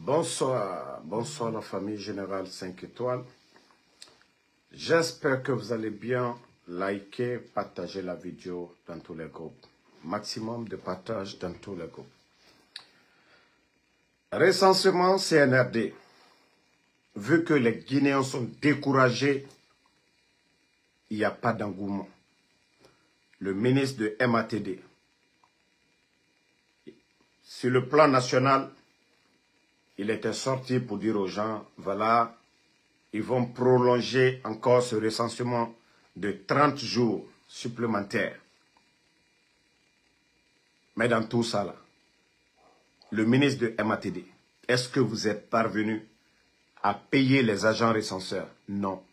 Bonsoir, bonsoir la famille Générale 5 étoiles. J'espère que vous allez bien. Likez, partagez la vidéo dans tous les groupes. Maximum de partage dans tous les groupes. Recensement CNRD. Vu que les Guinéens sont découragés, il n'y a pas d'engouement. Le ministre de MATD, sur le plan national, il était sorti pour dire aux gens, voilà, ils vont prolonger encore ce recensement de 30 jours supplémentaires. Mais dans tout ça, là, le ministre de MATD, est-ce que vous êtes parvenu à payer les agents recenseurs? Non.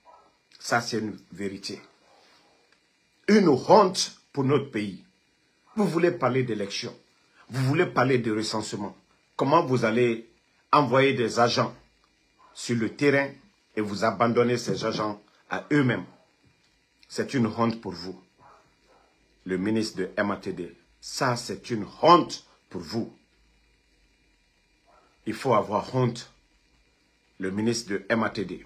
Ça, c'est une vérité. Une honte pour notre pays. Vous voulez parler d'élection. Vous voulez parler de recensement. Comment vous allez envoyer des agents sur le terrain et vous abandonner ces agents à eux-mêmes? C'est une honte pour vous. Le ministre de MATD, ça c'est une honte pour vous. Il faut avoir honte. Le ministre de MATD.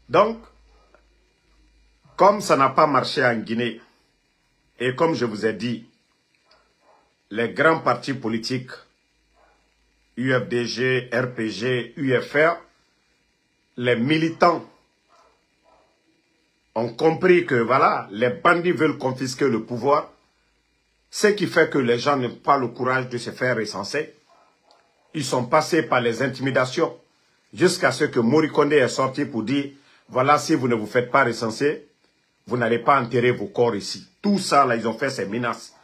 Donc, comme ça n'a pas marché en Guinée, et comme je vous ai dit, les grands partis politiques, UFDG, RPG, UFR, les militants ont compris que voilà, les bandits veulent confisquer le pouvoir, ce qui fait que les gens n'ont pas le courage de se faire recenser. Ils sont passés par les intimidations jusqu'à ce que Morikondé est sorti pour dire, voilà, si vous ne vous faites pas recenser, vous n'allez pas enterrer vos corps ici. Tout ça, là, ils ont fait ces menaces.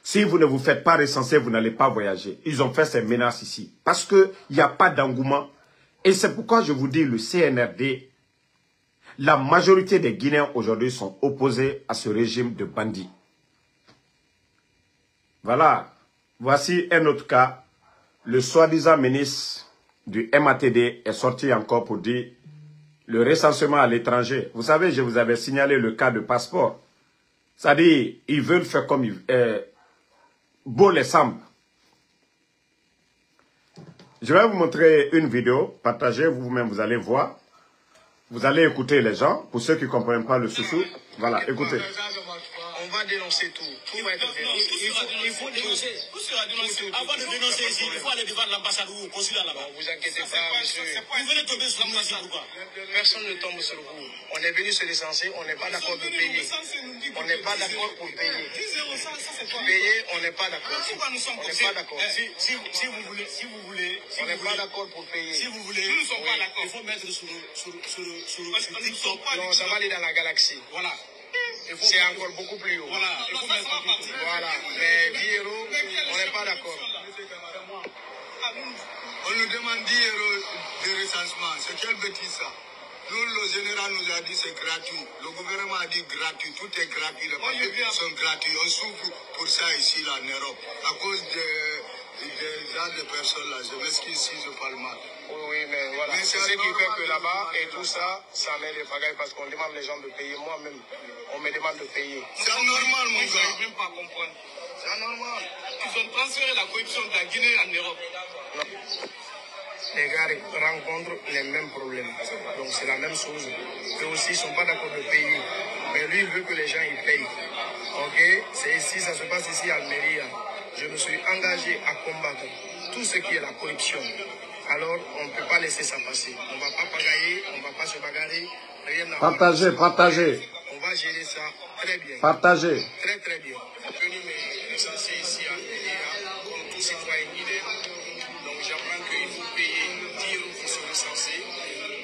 Si vous ne vous faites pas recenser, vous n'allez pas voyager. Ils ont fait ces menaces ici. Parce qu'il n'y a pas d'engouement. Et c'est pourquoi je vous dis, le CNRD, la majorité des Guinéens aujourd'hui sont opposés à ce régime de bandits. Voilà. Voici un autre cas. Le soi-disant ministre du MATD est sorti encore pour dire le recensement à l'étranger. Vous savez, je vous avais signalé le cas de passeport. C'est-à-dire, ils veulent faire comme beau les semble. Je vais vous montrer une vidéo, partagez vous-même, vous allez voir. Vous allez écouter les gens, pour ceux qui ne comprennent pas le soussou. Voilà, écoutez. On va dénoncer tout. Tout va être dénoncé. Il faut dénoncer. Tout sera dénoncé. Avant de dénoncer ici, il faut aller devant l'ambassade ou au consulat là-bas. Vous inquiétez pas, monsieur. Vous venez tomber sur l'ambassade ou quoi? Personne ne tombe sur vous. On est venu se licencier, on n'est pas d'accord de payer. On n'est pas d'accord pour payer. Payer, on n'est pas d'accord. Pourquoi nous sommes comme ça? On n'est pas d'accord. Si vous voulez, on n'est pas d'accord pour payer. Si vous voulez, nous ne sommes pas d'accord. Il faut mettre sur TikTok. Non, ça va aller dans la galaxie. Voilà. C'est encore beaucoup plus haut. Voilà, voilà. Mais 10 euros, on n'est pas d'accord. On nous demande 10 euros de recensement. C'est quelle bêtise ça? Nous, le général nous a dit c'est gratuit. Le gouvernement a dit gratuit. Tout est gratuit. Les papiers sont gratuits. On souffre pour ça ici, là, en Europe. À cause des gens de personnes là. Je m'excuse si je parle mal. Oui, mais voilà. C'est ce qui fait que là-bas, et tout ça, ça met les pagailles parce qu'on demande les gens de payer. Moi-même, on me demande de payer. C'est anormal, mon gars. Je ne même pas comprendre. C'est anormal. Ils ont transféré la corruption de la Guinée en Europe. Non. Les gars rencontrent les mêmes problèmes. Donc c'est la même chose. Eux aussi, ils ne sont pas d'accord de payer. Mais lui, il veut que les gens y payent. Ok? C'est ici, ça se passe ici à Almeria. Je me suis engagé à combattre tout ce qui est la corruption. Alors, on ne peut pas laisser ça passer. On ne va pas pagailler, on ne va pas se bagarrer. Partagez, partagez. On va gérer ça très bien. Partagez. Très, très bien. Je suis venu me licencier ici à Almeria, comme tout citoyen guinéen. Donc, j'apprends qu'il faut payer 10 euros pour se licencier.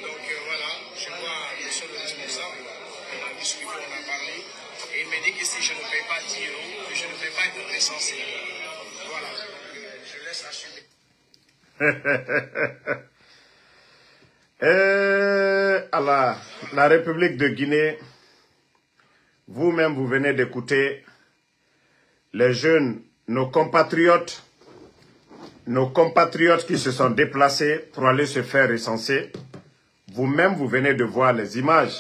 Donc, voilà, je vois monsieur le responsable. On a discuté, on a parlé. Et il m'a dit que si je ne paye pas 10 euros, que je ne vais pas être licencié. Voilà. Je laisse assumer. Alors, la République de Guinée, vous-même, vous venez d'écouter les jeunes, nos compatriotes qui se sont déplacés pour aller se faire recenser. Vous-même, vous venez de voir les images.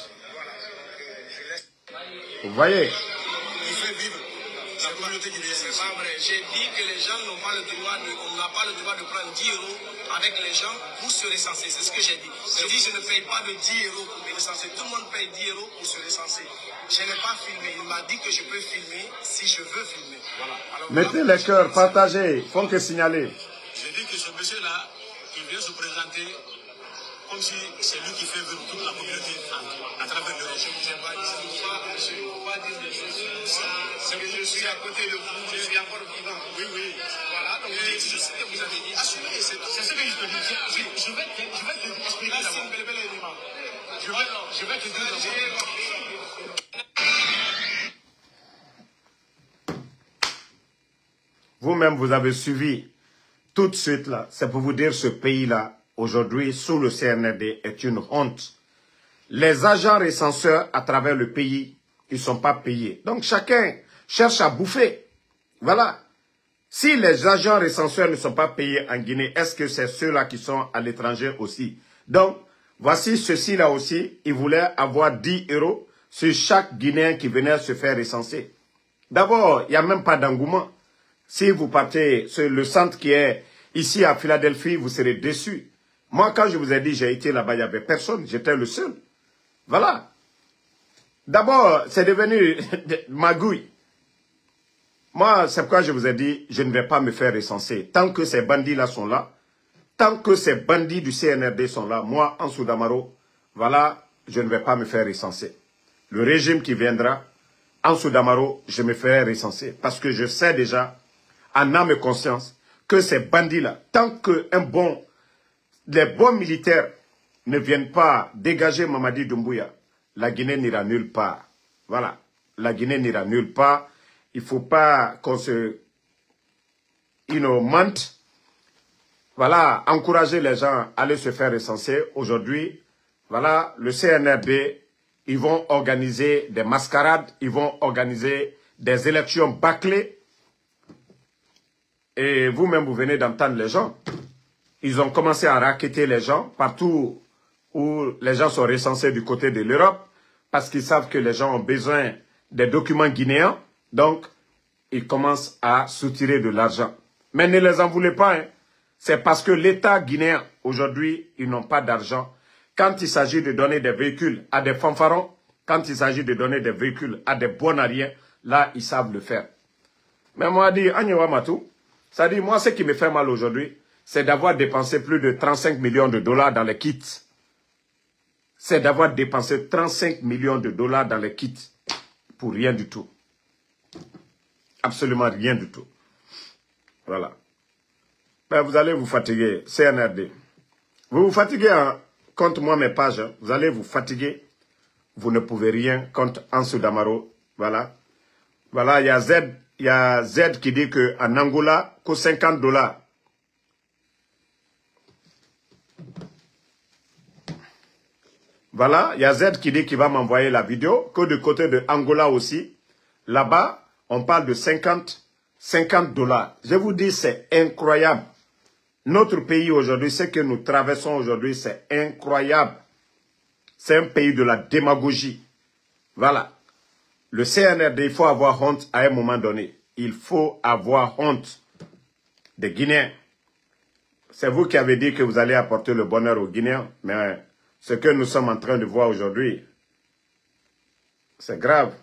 Vous voyez? Il fait vivre la communauté guinéenne. C'est pas vrai. J'ai dit que les gens n'ont pas le droit, on n'a pas le droit de prendre 10 euros avec les gens pour se recenser. C'est ce que j'ai dit. J'ai dit je ne paye pas de 10 euros pour me recenser. Tout le monde paye 10 euros pour se recenser. Je n'ai pas filmé. Il m'a dit que je peux filmer si je veux filmer. Voilà. Alors, mettez les cœurs, partagez, font que signaler. J'ai dit que ce monsieur-là, il vient se présenter comme si c'est lui qui fait vivre toute la communauté à travers le région. Je ne peux pas dire des choses comme ça. C'est que je suis à côté de vous, je suis encore vivant. Oui, oui. Voilà, donc je sais que vous avez dit. Assumez, c'est ce que je te dis. Je vais t'expliquer d'abord. Je vais te dire d'abord. Vous-même, vous avez suivi tout de suite là. C'est pour vous dire ce pays-là, aujourd'hui, sous le CNRD, est une honte. Les agents recenseurs à travers le pays, ils ne sont pas payés. Donc chacun cherche à bouffer. Voilà. Si les agents recenseurs ne sont pas payés en Guinée, est-ce que c'est ceux-là qui sont à l'étranger aussi? Donc, voici ceux-ci-là aussi, ils voulaient avoir 10 euros sur chaque Guinéen qui venait se faire recenser. D'abord, il n'y a même pas d'engouement. Si vous partez sur le centre qui est ici à Philadelphie, vous serez déçus. Moi, quand je vous ai dit, j'ai été là-bas, il n'y avait personne. J'étais le seul. Voilà. D'abord, c'est devenu magouille. Moi, c'est pourquoi je vous ai dit, je ne vais pas me faire recenser. Tant que ces bandits-là sont là, tant que ces bandits du CNRD sont là, moi, Ansou Damaro, voilà, je ne vais pas me faire recenser. Le régime qui viendra, Ansou Damaro, je me ferai recenser. Parce que je sais déjà, en âme et conscience, que ces bandits-là, tant que les bons militaires ne viennent pas dégager Mamadi Doumbouya, la Guinée n'ira nulle part. Voilà, la Guinée n'ira nulle part. Il ne faut pas qu'on se mente. Voilà, encourager les gens à aller se faire recenser. Aujourd'hui, voilà, le CNRD, ils vont organiser des mascarades, ils vont organiser des élections bâclées. Et vous-même, vous venez d'entendre les gens. Ils ont commencé à racketter les gens partout où les gens sont recensés du côté de l'Europe parce qu'ils savent que les gens ont besoin des documents guinéens. Donc, ils commencent à soutirer de l'argent. Mais ne les en voulez pas. Hein. C'est parce que l'État guinéen, aujourd'hui, ils n'ont pas d'argent. Quand il s'agit de donner des véhicules à des fanfarons, quand il s'agit de donner des véhicules à des bonariens, là, ils savent le faire. Mais moi, je dis, Agnewa Matou, ça dit, moi, ce qui me fait mal aujourd'hui, c'est d'avoir dépensé plus de 35 millions de dollars dans les kits. C'est d'avoir dépensé 35 millions de dollars dans les kits pour rien du tout. Absolument rien du tout. Voilà. Ben, vous allez vous fatiguer, CNRD. Vous vous fatiguez contre moi, mes pages. Hein. Vous allez vous fatiguer. Vous ne pouvez rien contre Ansou Damaro. Voilà. Voilà, il y a Z qui dit qu'en Angola, que 50 $. Voilà, il y a Z qui dit qu'il va m'envoyer la vidéo, que du côté de Angola aussi, là-bas, on parle de 50 $. Je vous dis, c'est incroyable. Notre pays aujourd'hui, ce que nous traversons aujourd'hui, c'est incroyable. C'est un pays de la démagogie. Voilà. Le CNRD, il faut avoir honte à un moment donné. Il faut avoir honte des Guinéens. C'est vous qui avez dit que vous allez apporter le bonheur aux Guinéens, mais ce que nous sommes en train de voir aujourd'hui, c'est grave.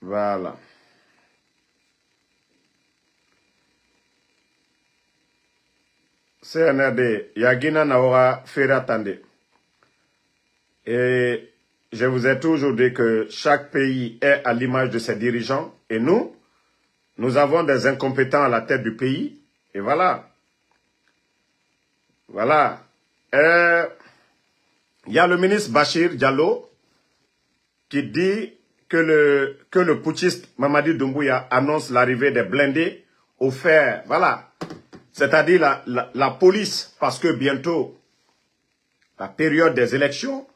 Voilà. CNRD, Yagina Naora Ferratande. Et je vous ai toujours dit que chaque pays est à l'image de ses dirigeants. Et nous avons des incompétents à la tête du pays. Et voilà. Voilà. Il y a le ministre Bachir Diallo qui dit que le putschiste Mamadi Doumbouya annonce l'arrivée des blindés au fer. Voilà. C'est-à-dire la police, parce que bientôt, la période des élections,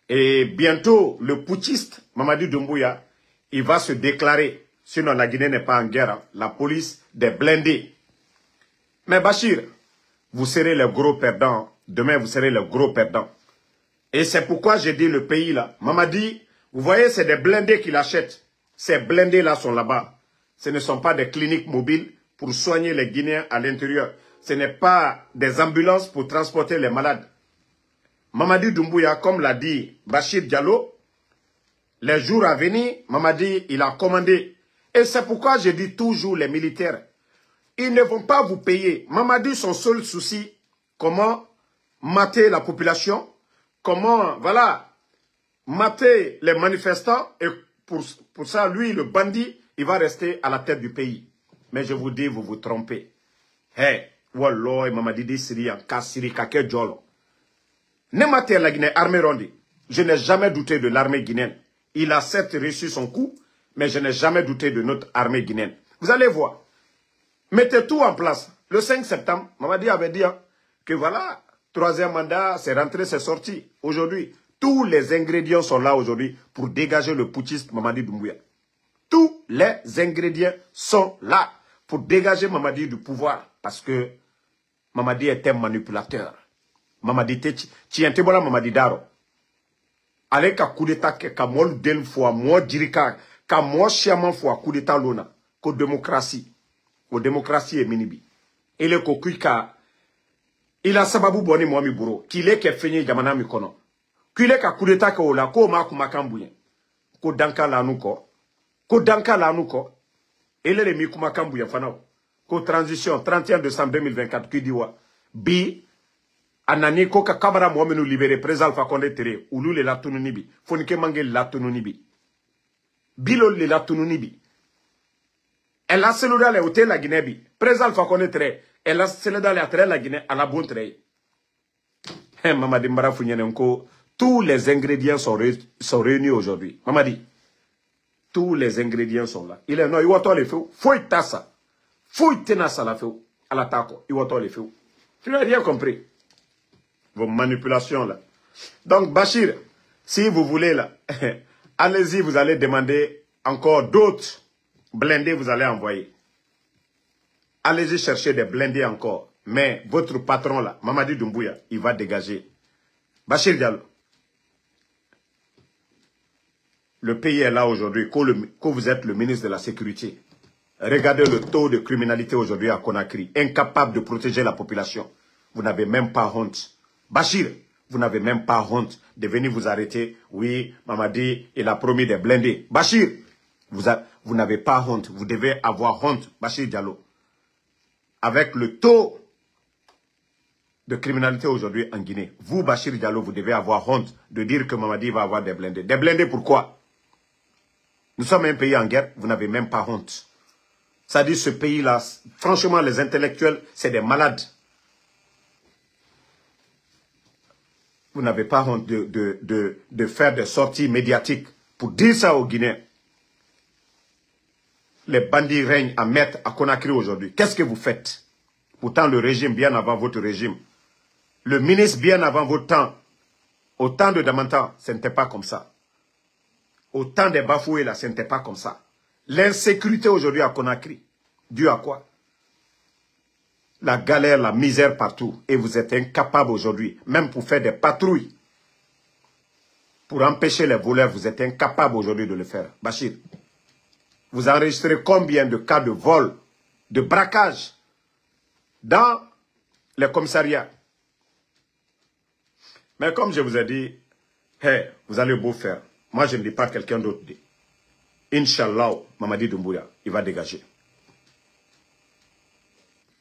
et bientôt, le putschiste Mamadi Doumbouya, il va se déclarer. Sinon, la Guinée n'est pas en guerre. Hein, la police des blindés. Mais Bachir, vous serez le gros perdant. Demain, vous serez le gros perdant. Et c'est pourquoi j'ai dit le pays là. Mamadi, vous voyez, c'est des blindés qu'il achète. Ces blindés là sont là-bas. Ce ne sont pas des cliniques mobiles pour soigner les Guinéens à l'intérieur. Ce n'est pas des ambulances pour transporter les malades. Mamadi Doumbouya, comme l'a dit Bachir Diallo, les jours à venir, Mamadi, il a commandé. Et c'est pourquoi je dis toujours les militaires, ils ne vont pas vous payer. Mamadi, son seul souci, comment mater la population, comment, voilà, mater les manifestants. Et pour ça, lui, le bandit, il va rester à la tête du pays. Mais je vous dis, vous vous trompez. Hey, Wallah, Mamadi dit Syrian, Kassiri, Kake Djolo. Ne mater la Guinée, armée ronde. Je n'ai jamais douté de l'armée guinéenne. Il a certes reçu son coup, mais je n'ai jamais douté de notre armée guinéenne. Vous allez voir. Mettez tout en place. Le 5 septembre, Mamadi avait dit que voilà, troisième mandat, c'est rentré, c'est sorti. Aujourd'hui, tous les ingrédients sont là aujourd'hui pour dégager le putschiste Mamadi Doumbouya. Tous les ingrédients sont là pour dégager Mamadi du pouvoir. Parce que Mamadi est un manipulateur. Mamadi tu bola Mamadi Daro. Allez ka coup d'état ka mol del fois moi dirika ka moi chiaman fois coup d'état lona ko démocratie. Ko démocratie est minibi. Et le kokuika il a sababu boni moi mi buro kile ke fenye jamana mi kono. Kile ka coup d'état ko la ko ma kumakambuye. Ko danka la nuko. Ko danka la nuko. Ele le mi kumakambuye fanao. Ko transition 31 décembre 2024 qui dit wa bi anani ko ka kabara mo menu libéré président Alpha Condé tere ulu le la tununibi fonike mange la tununibi bilo le la tununibi elle a cellule le hôtel la Guinée bi président Alpha Condé tere elle a cellule dans la Guinée à la bonne tere Mamadi Mbara funyene ko tous les ingrédients sont réunis aujourd'hui. Mamadi, tous les ingrédients sont là. Il est non, il va les feux. Faut y tassa. Faut y tenir la feu. À l'attaque, il va les feux. Tu n'as rien compris. Vos manipulations là. Donc Bachir, si vous voulez là, allez-y, vous allez demander encore d'autres blindés, vous allez envoyer. Allez-y chercher des blindés encore. Mais votre patron là, Mamadi Doumbouya, il va dégager. Bachir Diallo. Le pays est là aujourd'hui, que vous êtes le ministre de la Sécurité. Regardez le taux de criminalité aujourd'hui à Conakry. Incapable de protéger la population. Vous n'avez même pas honte. Bachir, vous n'avez même pas honte de venir vous arrêter. Oui, Mamadi, il a promis des blindés. Bachir, vous n'avez pas honte. Vous devez avoir honte, Bachir Diallo. Avec le taux de criminalité aujourd'hui en Guinée, vous, Bachir Diallo, vous devez avoir honte de dire que Mamadi va avoir des blindés. Des blindés pourquoi? Nous sommes un pays en guerre, vous n'avez même pas honte. Ça dit ce pays-là, franchement, les intellectuels, c'est des malades. Vous n'avez pas honte de faire des sorties médiatiques pour dire ça aux Guinéens. Les bandits règnent à mettre à Conakry aujourd'hui. Qu'est-ce que vous faites? Pourtant, le régime, bien avant votre régime, le ministre, bien avant votre temps, au temps de Damantan, ce n'était pas comme ça. Au temps des Bafoués, là, ce n'était pas comme ça. L'insécurité aujourd'hui à Conakry, dû à quoi? La galère, la misère partout. Et vous êtes incapable aujourd'hui, même pour faire des patrouilles, pour empêcher les voleurs, vous êtes incapable aujourd'hui de le faire. Bachir, vous enregistrez combien de cas de vol, de braquage dans les commissariats? Mais comme je vous ai dit, hey, vous allez beau faire. Moi, je ne dis pas quelqu'un d'autre dit. Inch'Allah, Mamadi Doumbouya, il va dégager.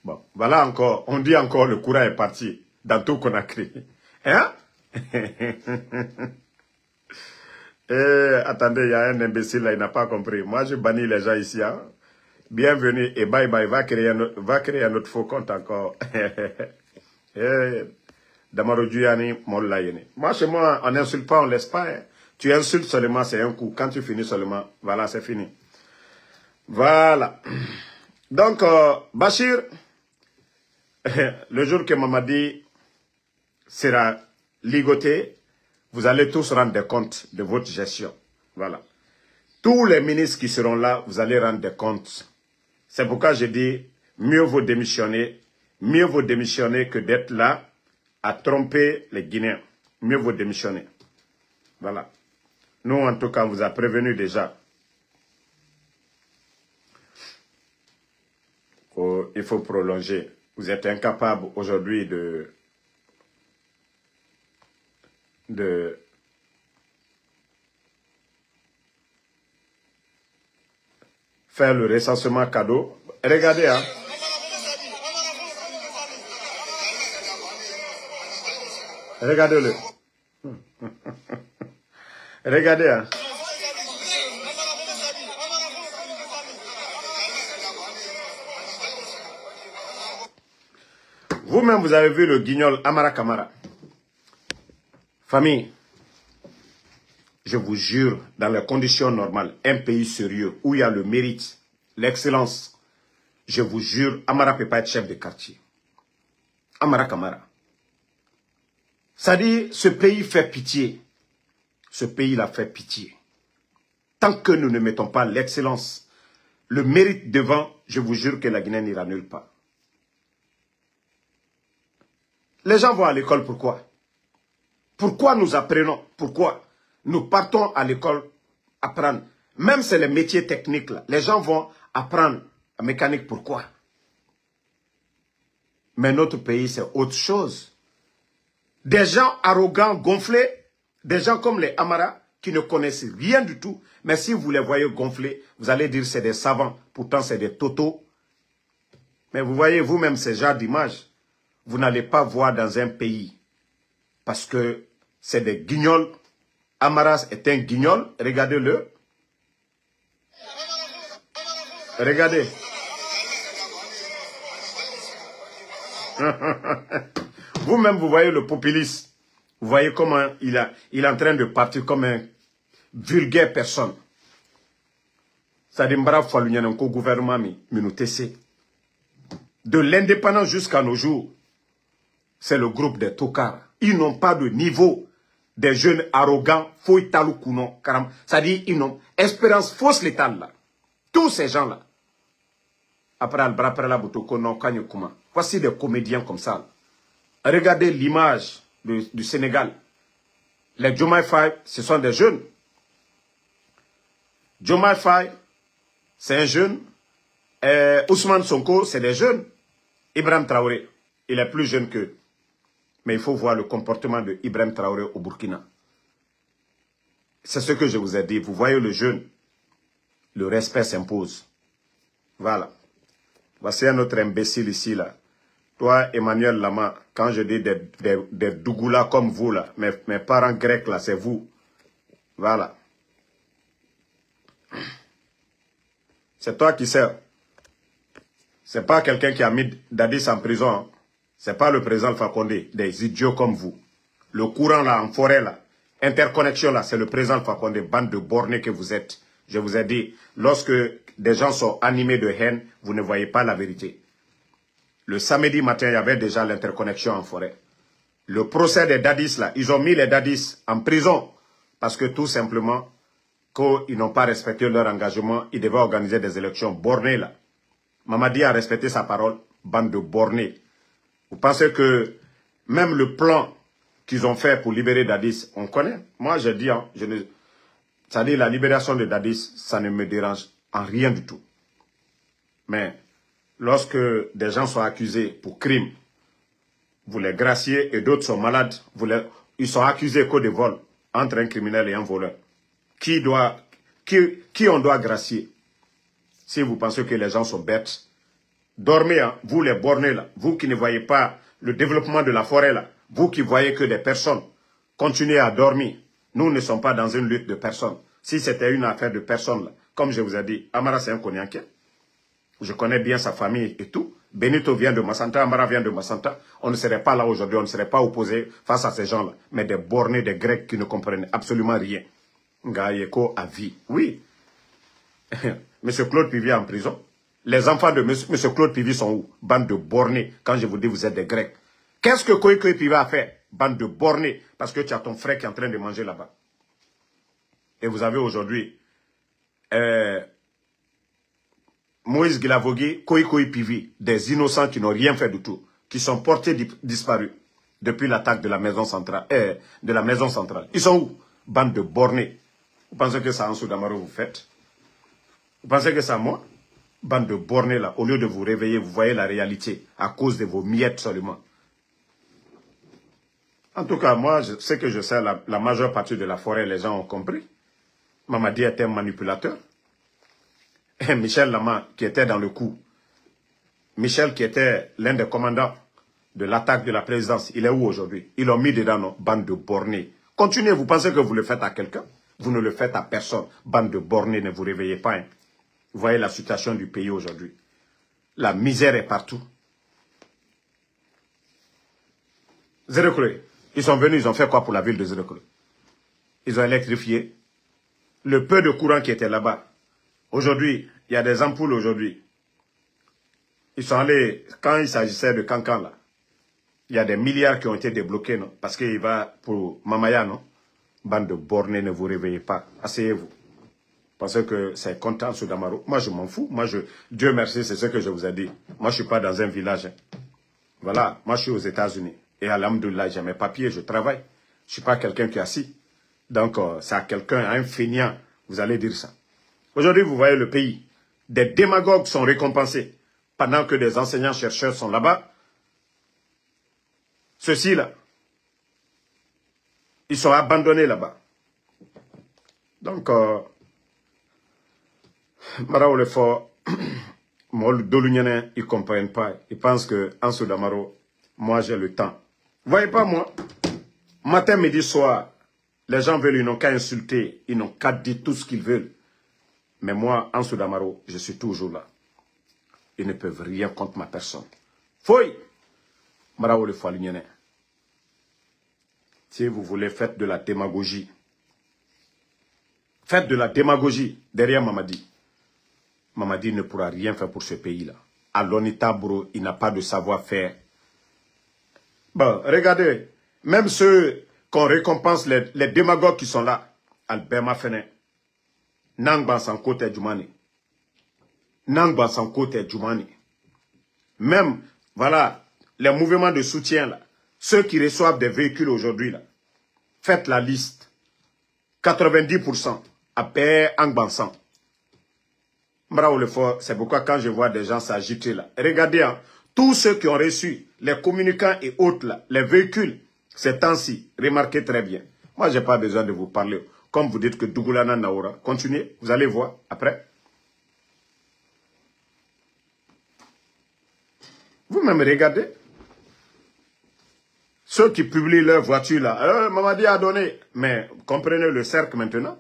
Bon, voilà encore, on dit encore le courant est parti dans tout Conakry. Hein? Attendez, il y a un imbécile là, il n'a pas compris. Moi, je bannis les gens ici. Hein? Bienvenue et bye bye, va créer un autre faux compte encore. Damaro Djuyani, Mollaïni. Moi, chez moi, on n'insulte pas, on ne laisse pas. Hein. Tu insultes seulement, c'est un coup. Quand tu finis seulement, voilà, c'est fini. Voilà. Donc, Bachir, le jour que Mamadi sera ligoté, vous allez tous rendre compte de votre gestion. Voilà. Tous les ministres qui seront là, vous allez rendre compte. C'est pourquoi je dis, mieux vaut démissionner que d'être là à tromper les Guinéens. mieux vaut démissionner. Voilà. Nous, en tout cas, on vous a prévenu déjà. Il faut prolonger. Vous êtes incapable aujourd'hui de faire le recensement cadeau. Regardez, hein. Regardez-le. Regardez, hein. Vous-même, vous avez vu le guignol Amara Kamara. Famille, je vous jure, dans les conditions normales, un pays sérieux, où il y a le mérite, l'excellence, je vous jure, Amara ne peut pas être chef de quartier. Amara Kamara. Ça dit, ce pays fait pitié. Ce pays-là fait pitié. Tant que nous ne mettons pas l'excellence, le mérite devant, je vous jure que la Guinée n'ira nulle part. Les gens vont à l'école, pourquoi? Pourquoi nous apprenons? Pourquoi? Nous partons à l'école apprendre. Même c'est les métiers techniques là. Les gens vont apprendre la mécanique, pourquoi? Mais notre pays, c'est autre chose. Des gens arrogants, gonflés, des gens comme les Amara, qui ne connaissent rien du tout. Mais si vous les voyez gonflés, vous allez dire c'est des savants. Pourtant, c'est des totos. Mais vous voyez vous-même ces genres d'images. Vous n'allez pas voir dans un pays. Parce que c'est des guignols. Amaras est un guignol. Regardez-le. Regardez. Vous-même, vous voyez le populiste. Vous voyez comment il est en train de partir comme un vulgaire personne. Ça dit, gouvernement de l'indépendance jusqu'à nos jours. C'est le groupe des tocards. Ils n'ont pas de niveau. Des jeunes arrogants, ça dit, ils n'ont espérance fausse létale là. Tous ces gens-là. Voici des comédiens comme ça. Regardez l'image du Sénégal. Les Diomaye Faye, ce sont des jeunes. Diomaye Faye, c'est un jeune. Ousmane Sonko, c'est des jeunes. Ibrahim Traoré, il est plus jeune qu'eux. Mais il faut voir le comportement de Ibrahim Traoré au Burkina. C'est ce que je vous ai dit. Vous voyez le jeune. Le respect s'impose. Voilà. Voici un autre imbécile ici, là. Toi, Emmanuel Lama, quand je dis des Dougoula comme vous, là, mes parents grecs, là, c'est vous. Voilà. C'est toi qui sais. C'est pas quelqu'un qui a mis Dadis en prison. Hein. C'est pas le président Alpha Condé. Des idiots comme vous. Le courant, là, en forêt, là. Interconnexion, là, c'est le président Alpha Condé. Bande de bornés que vous êtes. Je vous ai dit, lorsque des gens sont animés de haine, vous ne voyez pas la vérité. Le samedi matin, il y avait déjà l'interconnexion en forêt. Le procès des Dadis, là, ils ont mis les Dadis en prison. Parce que tout simplement, qu'ils n'ont pas respecté leur engagement, ils devaient organiser des élections bornées, là. Mamadi a respecté sa parole, bande de bornés. Vous pensez que même le plan qu'ils ont fait pour libérer Dadis, on connaît? Moi, je dis, hein, ça dit la libération de Dadis, ça ne me dérange en rien du tout. Mais lorsque des gens sont accusés pour crime, vous les graciez et d'autres sont malades, ils sont accusés que de vol entre un criminel et un voleur. Qui on doit gracier? Si vous pensez que les gens sont bêtes, dormez, hein, vous les bornés là, vous qui ne voyez pas le développement de la forêt là, vous qui voyez que des personnes, continuez à dormir. Nous ne sommes pas dans une lutte de personnes. Si c'était une affaire de personnes là, comme je vous ai dit, Amara c'est un Konyanké. Je connais bien sa famille et tout. Benito vient de Massanta, Amara vient de Massanta. On ne serait pas là aujourd'hui, on ne serait pas opposé face à ces gens-là. Mais des bornés, des Grecs qui ne comprennent absolument rien. Ngaïeko à vie. Oui. Monsieur Claude Pivy est en prison. Les enfants de Monsieur Claude Pivy sont où? Bande de bornés. Quand je vous dis vous êtes des Grecs. Qu'est-ce que Koïkoï Pivy a fait? Bande de bornés. Parce que tu as ton frère qui est en train de manger là-bas. Et vous avez aujourd'hui Moïse Guilavogui, Koïkoï Pivy, des innocents qui n'ont rien fait du tout, qui sont portés disparus. depuis l'attaque de la maison centrale. Ils sont où? Bande de bornés. Vous pensez que ça, Ansou Damaro, vous faites? Vous pensez que ça, moi? Bande de bornés, là, au lieu de vous réveiller, vous voyez la réalité à cause de vos miettes seulement. En tout cas, moi, ce que je sais, la majeure partie de la forêt, les gens ont compris. Mamadi était un manipulateur. Et Michel Lama, qui était dans le coup, Michel, qui était l'un des commandants de l'attaque de la présidence, il est où aujourd'hui? Ils l'ont mis dedans, non? Bande de bornés. Continuez, vous pensez que vous le faites à quelqu'un? Vous ne le faites à personne. Bande de bornés, ne vous réveillez pas. Hein. Vous voyez la situation du pays aujourd'hui. La misère est partout. Zérekule, ils sont venus, ils ont fait quoi pour la ville de Zérekule? Ils ont électrifié. Le peu de courant qui était là-bas. Aujourd'hui, il y a des ampoules aujourd'hui. Ils sont allés, quand il s'agissait de Cancan là, il y a des milliards qui ont été débloqués, non? Parce qu'il va pour Mamaya, non? Bande de bornés, ne vous réveillez pas. Asseyez-vous. Parce que c'est content sous Damaro. Moi, je m'en fous. Moi, Dieu merci, c'est ce que je vous ai dit. Moi, je ne suis pas dans un village. Hein. Voilà, moi, je suis aux États-Unis. Et alhamdoulilah, j'ai mes papiers, je travaille. Je ne suis pas quelqu'un qui est assis. Donc, c'est à quelqu'un, à un feignant, vous allez dire ça. Aujourd'hui, vous voyez le pays. Des démagogues sont récompensés. Pendant que des enseignants-chercheurs sont là-bas. Ceux-ci, là, ils sont abandonnés là-bas. Donc, Maraou le fort, ils ne comprennent pas. Ils pensent que Ansou Damaro, moi j'ai le temps. Vous voyez pas moi? Matin, midi, soir, les gens veulent, ils n'ont qu'à insulter, ils n'ont qu'à dire tout ce qu'ils veulent. Mais moi, Ansou Damaro, je suis toujours là. Ils ne peuvent rien contre ma personne. Foy! Maraou le fort, si vous voulez, faites de la démagogie. Faites de la démagogie derrière Mamadi. Mamadi ne pourra rien faire pour ce pays-là. À l'ONITA, bro, il n'a pas de savoir-faire. Bon, regardez, même ceux qu'on récompense, les démagogues qui sont là, Albert Mafene, Nangban Sanko Tedjoumani. Nangban Sanko Tedjoumani. Même, voilà, les mouvements de soutien, là, ceux qui reçoivent des véhicules aujourd'hui, là, faites la liste. 90% à paix Angbansan. C'est pourquoi quand je vois des gens s'agiter là, regardez, hein, tous ceux qui ont reçu les communicants et autres là, les véhicules, ces temps-ci, remarquez très bien. Moi, je n'ai pas besoin de vous parler. Comme vous dites que Dougoulana Naoura, continuez, vous allez voir après. Vous-même regardez. Ceux qui publient leur voiture là, Mamadi a donné. Mais comprenez le cercle maintenant.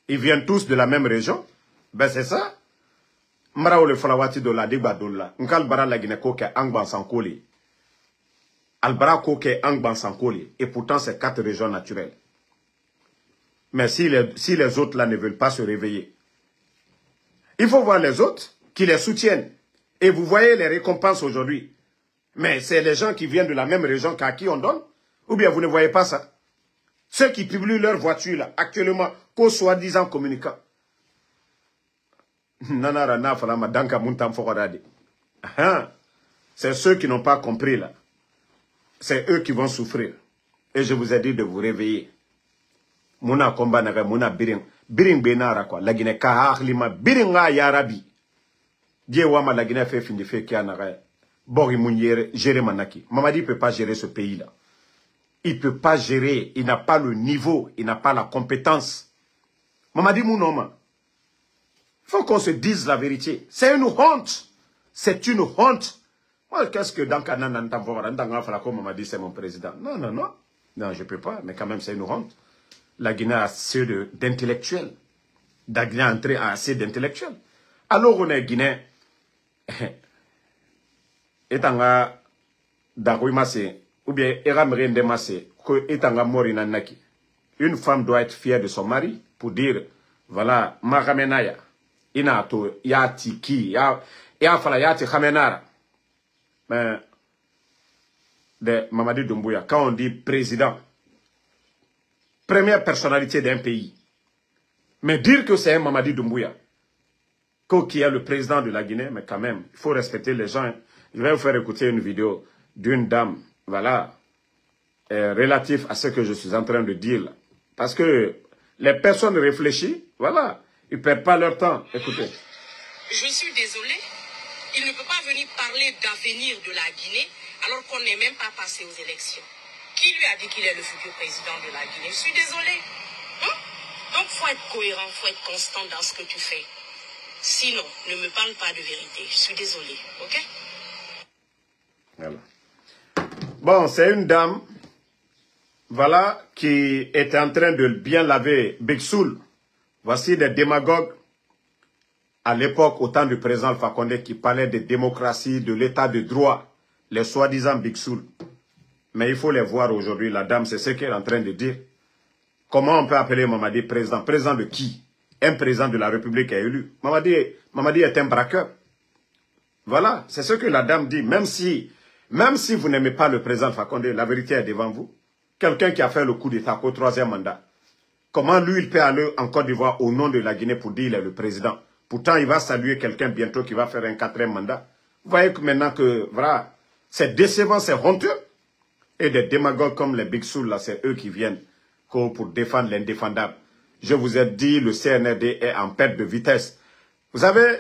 Ils viennent tous de la même région. Ben c'est ça. Maraou le falawati de la dibadola. Nkal bara la Guinée koke angban sankoli. Albara koke angban sankoli. Et pourtant c'est 4 régions naturelles. Mais si les autres là ne veulent pas se réveiller, il faut voir les autres qui les soutiennent. Et vous voyez les récompenses aujourd'hui. Mais c'est les gens qui viennent de la même région qu'à qui on donne. Ou bien vous ne voyez pas ça. Ceux qui publient leur voiture là, actuellement, qu'au soi-disant communicant. C'est ceux qui n'ont pas compris là. C'est eux qui vont souffrir. Et je vous ai dit de vous réveiller. Mouna komba naga, mouna biring. Biring benara quoi. La Guinée kaha lima. Biringa yarabi. Dieu wama la Guinée fait fin de fait qui a naga. Bori mouniere gérer manaki. Mamadi ne peut pas gérer ce pays là. Il ne peut pas gérer. Il n'a pas le niveau. Il n'a pas la compétence. Mamadi Mounoma. Il faut qu'on se dise la vérité. C'est une honte. C'est une honte. Moi, qu'est-ce que dans Kanan Mamadi, c'est mon président? Non, non, non. Non, je ne peux pas. Mais quand même, c'est une honte. La Guinée a assez d'intellectuels. La Guinée a entré à assez d'intellectuels. Alors, on est Guinée. Etanga Darouimase. Ou bien, Eramere Ndemase. Que Etanga Morinanaki. Une femme doit être fière de son mari pour dire, voilà, ma ramenaya. Inato, yati ki, ya fala yati ramenara. Mais, de Mamadi Doumbouya, quand on dit président, première personnalité d'un pays, mais dire que c'est un Mamadi Doumbouya, qui est le président de la Guinée, mais quand même, il faut respecter les gens. Je vais vous faire écouter une vidéo d'une dame, voilà, relatif à ce que je suis en train de dire là. Parce que les personnes réfléchissent, voilà, ils ne perdent pas leur temps. Écoutez. Je suis désolé, il ne peut pas venir parler d'avenir de la Guinée alors qu'on n'est même pas passé aux élections. Qui lui a dit qu'il est le futur président de la Guinée? Je suis désolé. Donc, il faut être cohérent, il faut être constant dans ce que tu fais. Sinon, ne me parle pas de vérité. Je suis désolé, ok? Voilà. Bon, c'est une dame, voilà, qui est en train de bien laver Big Soul. Voici des démagogues, à l'époque, au temps du président Alpha Condé, qui parlait de démocratie, de l'état de droit, les soi-disant Big Soul. Mais il faut les voir aujourd'hui, la dame, c'est ce qu'elle est en train de dire. Comment on peut appeler Mamadi président? Président de qui? Un président de la République est élu. Mamadi est un braqueur. Voilà, c'est ce que la dame dit. Même si vous n'aimez pas le président Alpha Condé, la vérité est devant vous. Quelqu'un qui a fait le coup d'État au 3e mandat. Comment lui, il peut aller en Côte d'Ivoire au nom de la Guinée pour dire qu'il est le président? Pourtant, il va saluer quelqu'un bientôt qui va faire un 4e mandat. Vous voyez que maintenant que, voilà, c'est décevant, c'est honteux. Et des démagogues comme les Big Soul, là, c'est eux qui viennent pour défendre l'indéfendable. Je vous ai dit, le CNRD est en perte de vitesse. Vous savez,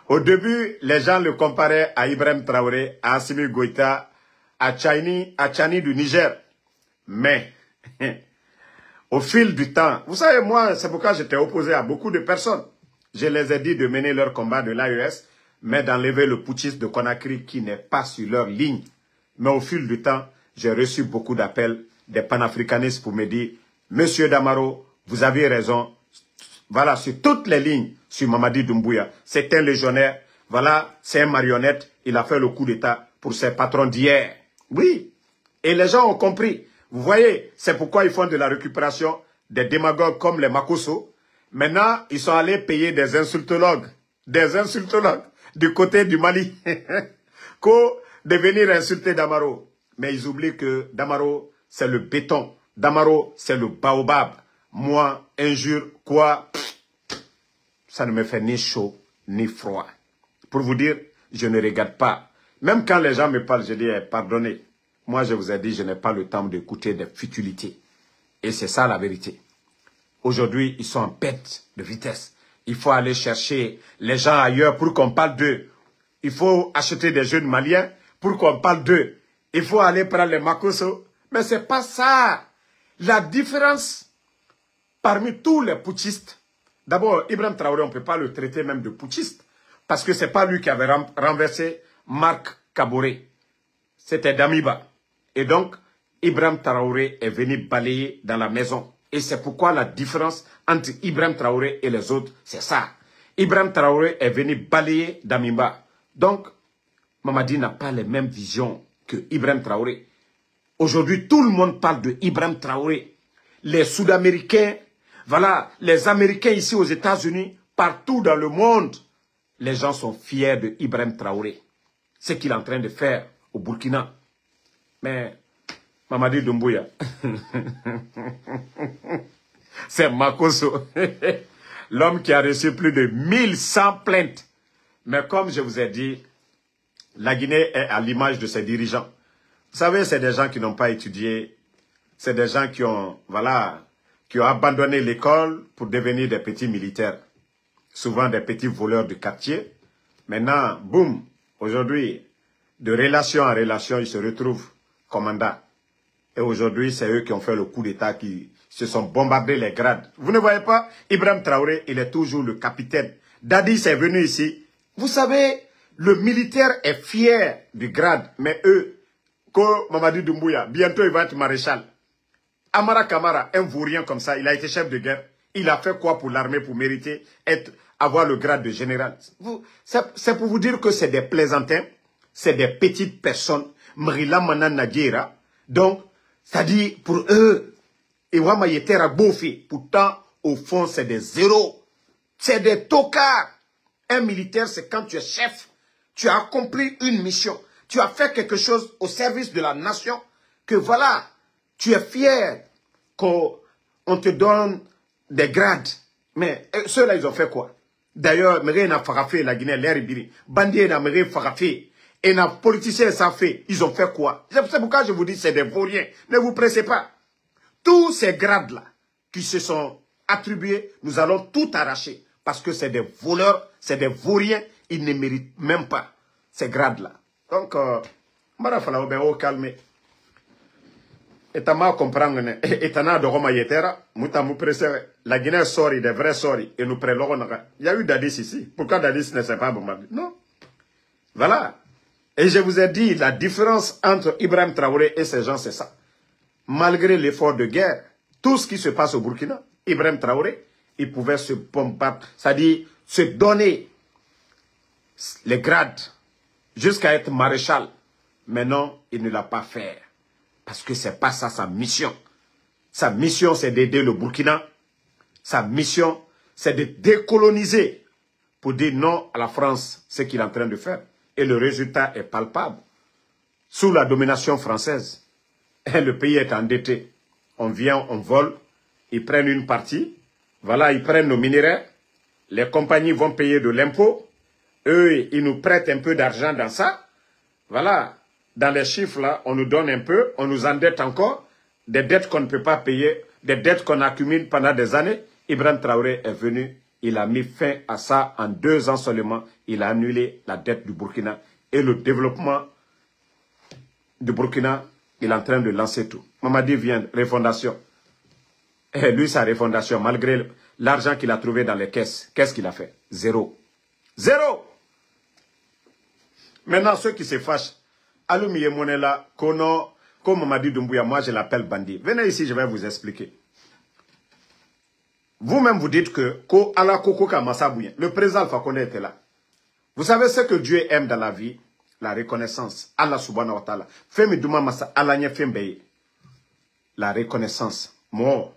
au début, les gens le comparaient à Ibrahim Traoré, à Assimi Goïta, à Chani du Niger. Mais, au fil du temps, vous savez, moi, c'est pourquoi j'étais opposé à beaucoup de personnes. Je les ai dit de mener leur combat de l'AES, mais d'enlever le putschiste de Conakry qui n'est pas sur leur ligne. Mais au fil du temps, j'ai reçu beaucoup d'appels des panafricanistes pour me dire « Monsieur Damaro, vous avez raison. » Voilà, sur toutes les lignes, sur Mamadi Doumbouya. C'est un légionnaire. Voilà, c'est un marionnette. Il a fait le coup d'État pour ses patrons d'hier. Oui. Et les gens ont compris. Vous voyez, c'est pourquoi ils font de la récupération des démagogues comme les Makosso. Maintenant, ils sont allés payer des insultologues. Des insultologues du côté du Mali. De venir insulter Damaro. Mais ils oublient que Damaro, c'est le béton. Damaro, c'est le baobab. Moi, injure, quoi, ça ne me fait ni chaud, ni froid. Pour vous dire, je ne regarde pas. Même quand les gens me parlent, je dis, pardonnez. Moi, je vous ai dit, je n'ai pas le temps d'écouter des futilités. Et c'est ça la vérité. Aujourd'hui, ils sont en perte de vitesse. Il faut aller chercher les gens ailleurs pour qu'on parle d'eux. Il faut acheter des jeunes maliens pour qu'on parle d'eux. Il faut aller prendre les Makosso. Mais ce n'est pas ça. La différence parmi tous les putschistes. D'abord, Ibrahim Traoré, on ne peut pas le traiter même de putschiste. Parce que ce n'est pas lui qui avait renversé Marc Kaboré. C'était Damiba. Et donc, Ibrahim Traoré est venu balayer dans la maison. Et c'est pourquoi la différence entre Ibrahim Traoré et les autres, c'est ça. Ibrahim Traoré est venu balayer Damiba. Donc, Mamadi n'a pas les mêmes visions que Ibrahim Traoré. Aujourd'hui, tout le monde parle de Ibrahim Traoré. Les Sud-Américains, voilà, les Américains ici aux États-Unis, partout dans le monde, les gens sont fiers de Ibrahim Traoré. Ce qu'il est en train de faire au Burkina. Mais, Mamadi Doumbouya, c'est Makosso, l'homme qui a reçu plus de 1100 plaintes. Mais comme je vous ai dit, la Guinée est à l'image de ses dirigeants. Vous savez, c'est des gens qui n'ont pas étudié. C'est des gens qui ont, voilà, qui ont abandonné l'école pour devenir des petits militaires. Souvent des petits voleurs de quartier. Maintenant, boum, aujourd'hui, de relation en relation, ils se retrouvent commandants. Et aujourd'hui, c'est eux qui ont fait le coup d'État, qui se sont bombardés les grades. Vous ne voyez pas, Ibrahim Traoré, il est toujours le capitaine. Dadi, c'est venu ici. Vous savez, le militaire est fier du grade, mais eux, que Mamadi Doumbouya, bientôt il va être maréchal. Amara Kamara, un vaurien comme ça, il a été chef de guerre. Il a fait quoi pour l'armée pour mériter avoir le grade de général? C'est pour vous dire que c'est des plaisantins, c'est des petites personnes. Mrila Mananagira. Donc, c'est-à-dire pour eux, Iwama Yetera Bofi. Pourtant, au fond, c'est des zéros. C'est des tocards. Un militaire, c'est quand tu es chef. Tu as accompli une mission. Tu as fait quelque chose au service de la nation. Que voilà, tu es fier qu'on te donne des grades. Mais ceux-là, ils ont fait quoi? D'ailleurs, Méré n'a farafé la Guinée, l'air ibiri. Bandé n'a Méré farafé. Et les politiciens, ça fait. Ils ont fait quoi? C'est pourquoi je vous dis, c'est des vauriens. Ne vous pressez pas. Tous ces grades-là qui se sont attribués, nous allons tout arracher. Parce que c'est des voleurs, c'est des vauriens. Ils ne méritent même pas ces grades-là. Donc, Marafala, au calme. Et tu m'as compris, et tu as de Roma Yetera, la Guinée sort, des vrais sorts, et nous prenons. Il y a eu Dadis ici. Pourquoi Dadis ne s'est pas bombardé? Non. Voilà. Et je vous ai dit, la différence entre Ibrahim Traoré et ces gens, c'est ça. Malgré l'effort de guerre, tout ce qui se passe au Burkina, Ibrahim Traoré, il pouvait se bombarder, c'est-à-dire se donner les grades jusqu'à être maréchal. Mais non, il ne l'a pas fait. Parce que ce n'est pas ça sa mission. Sa mission, c'est d'aider le Burkina. Sa mission, c'est de décoloniser pour dire non à la France, ce qu'il est en train de faire. Et le résultat est palpable. Sous la domination française, le pays est endetté. On vient, on vole, ils prennent une partie. Voilà, ils prennent nos minerais. Les compagnies vont payer de l'impôt. Eux, ils nous prêtent un peu d'argent dans ça. Voilà. Dans les chiffres, là, on nous donne un peu, on nous endette encore. Des dettes qu'on ne peut pas payer, des dettes qu'on accumule pendant des années. Ibrahim Traoré est venu, il a mis fin à ça en 2 ans seulement. Il a annulé la dette du Burkina. Et le développement du Burkina, il est en train de lancer tout. Mamadi vient, refondation. Et lui, sa refondation, malgré l'argent qu'il a trouvé dans les caisses, qu'est-ce qu'il a fait? Zéro. Zéro. Maintenant, ceux qui se fâchent, Alumi Monela, Kono, comme Mamadi Doumbouya, moi je l'appelle bandit. Venez ici, je vais vous expliquer. Vous-même vous dites que le président Alpha Condé était là. Vous savez ce que Dieu aime dans la vie? La reconnaissance. Allah subhanahu wa ta'ala. Femi Douma Massa Allah nye Fembeye. La reconnaissance. Mo.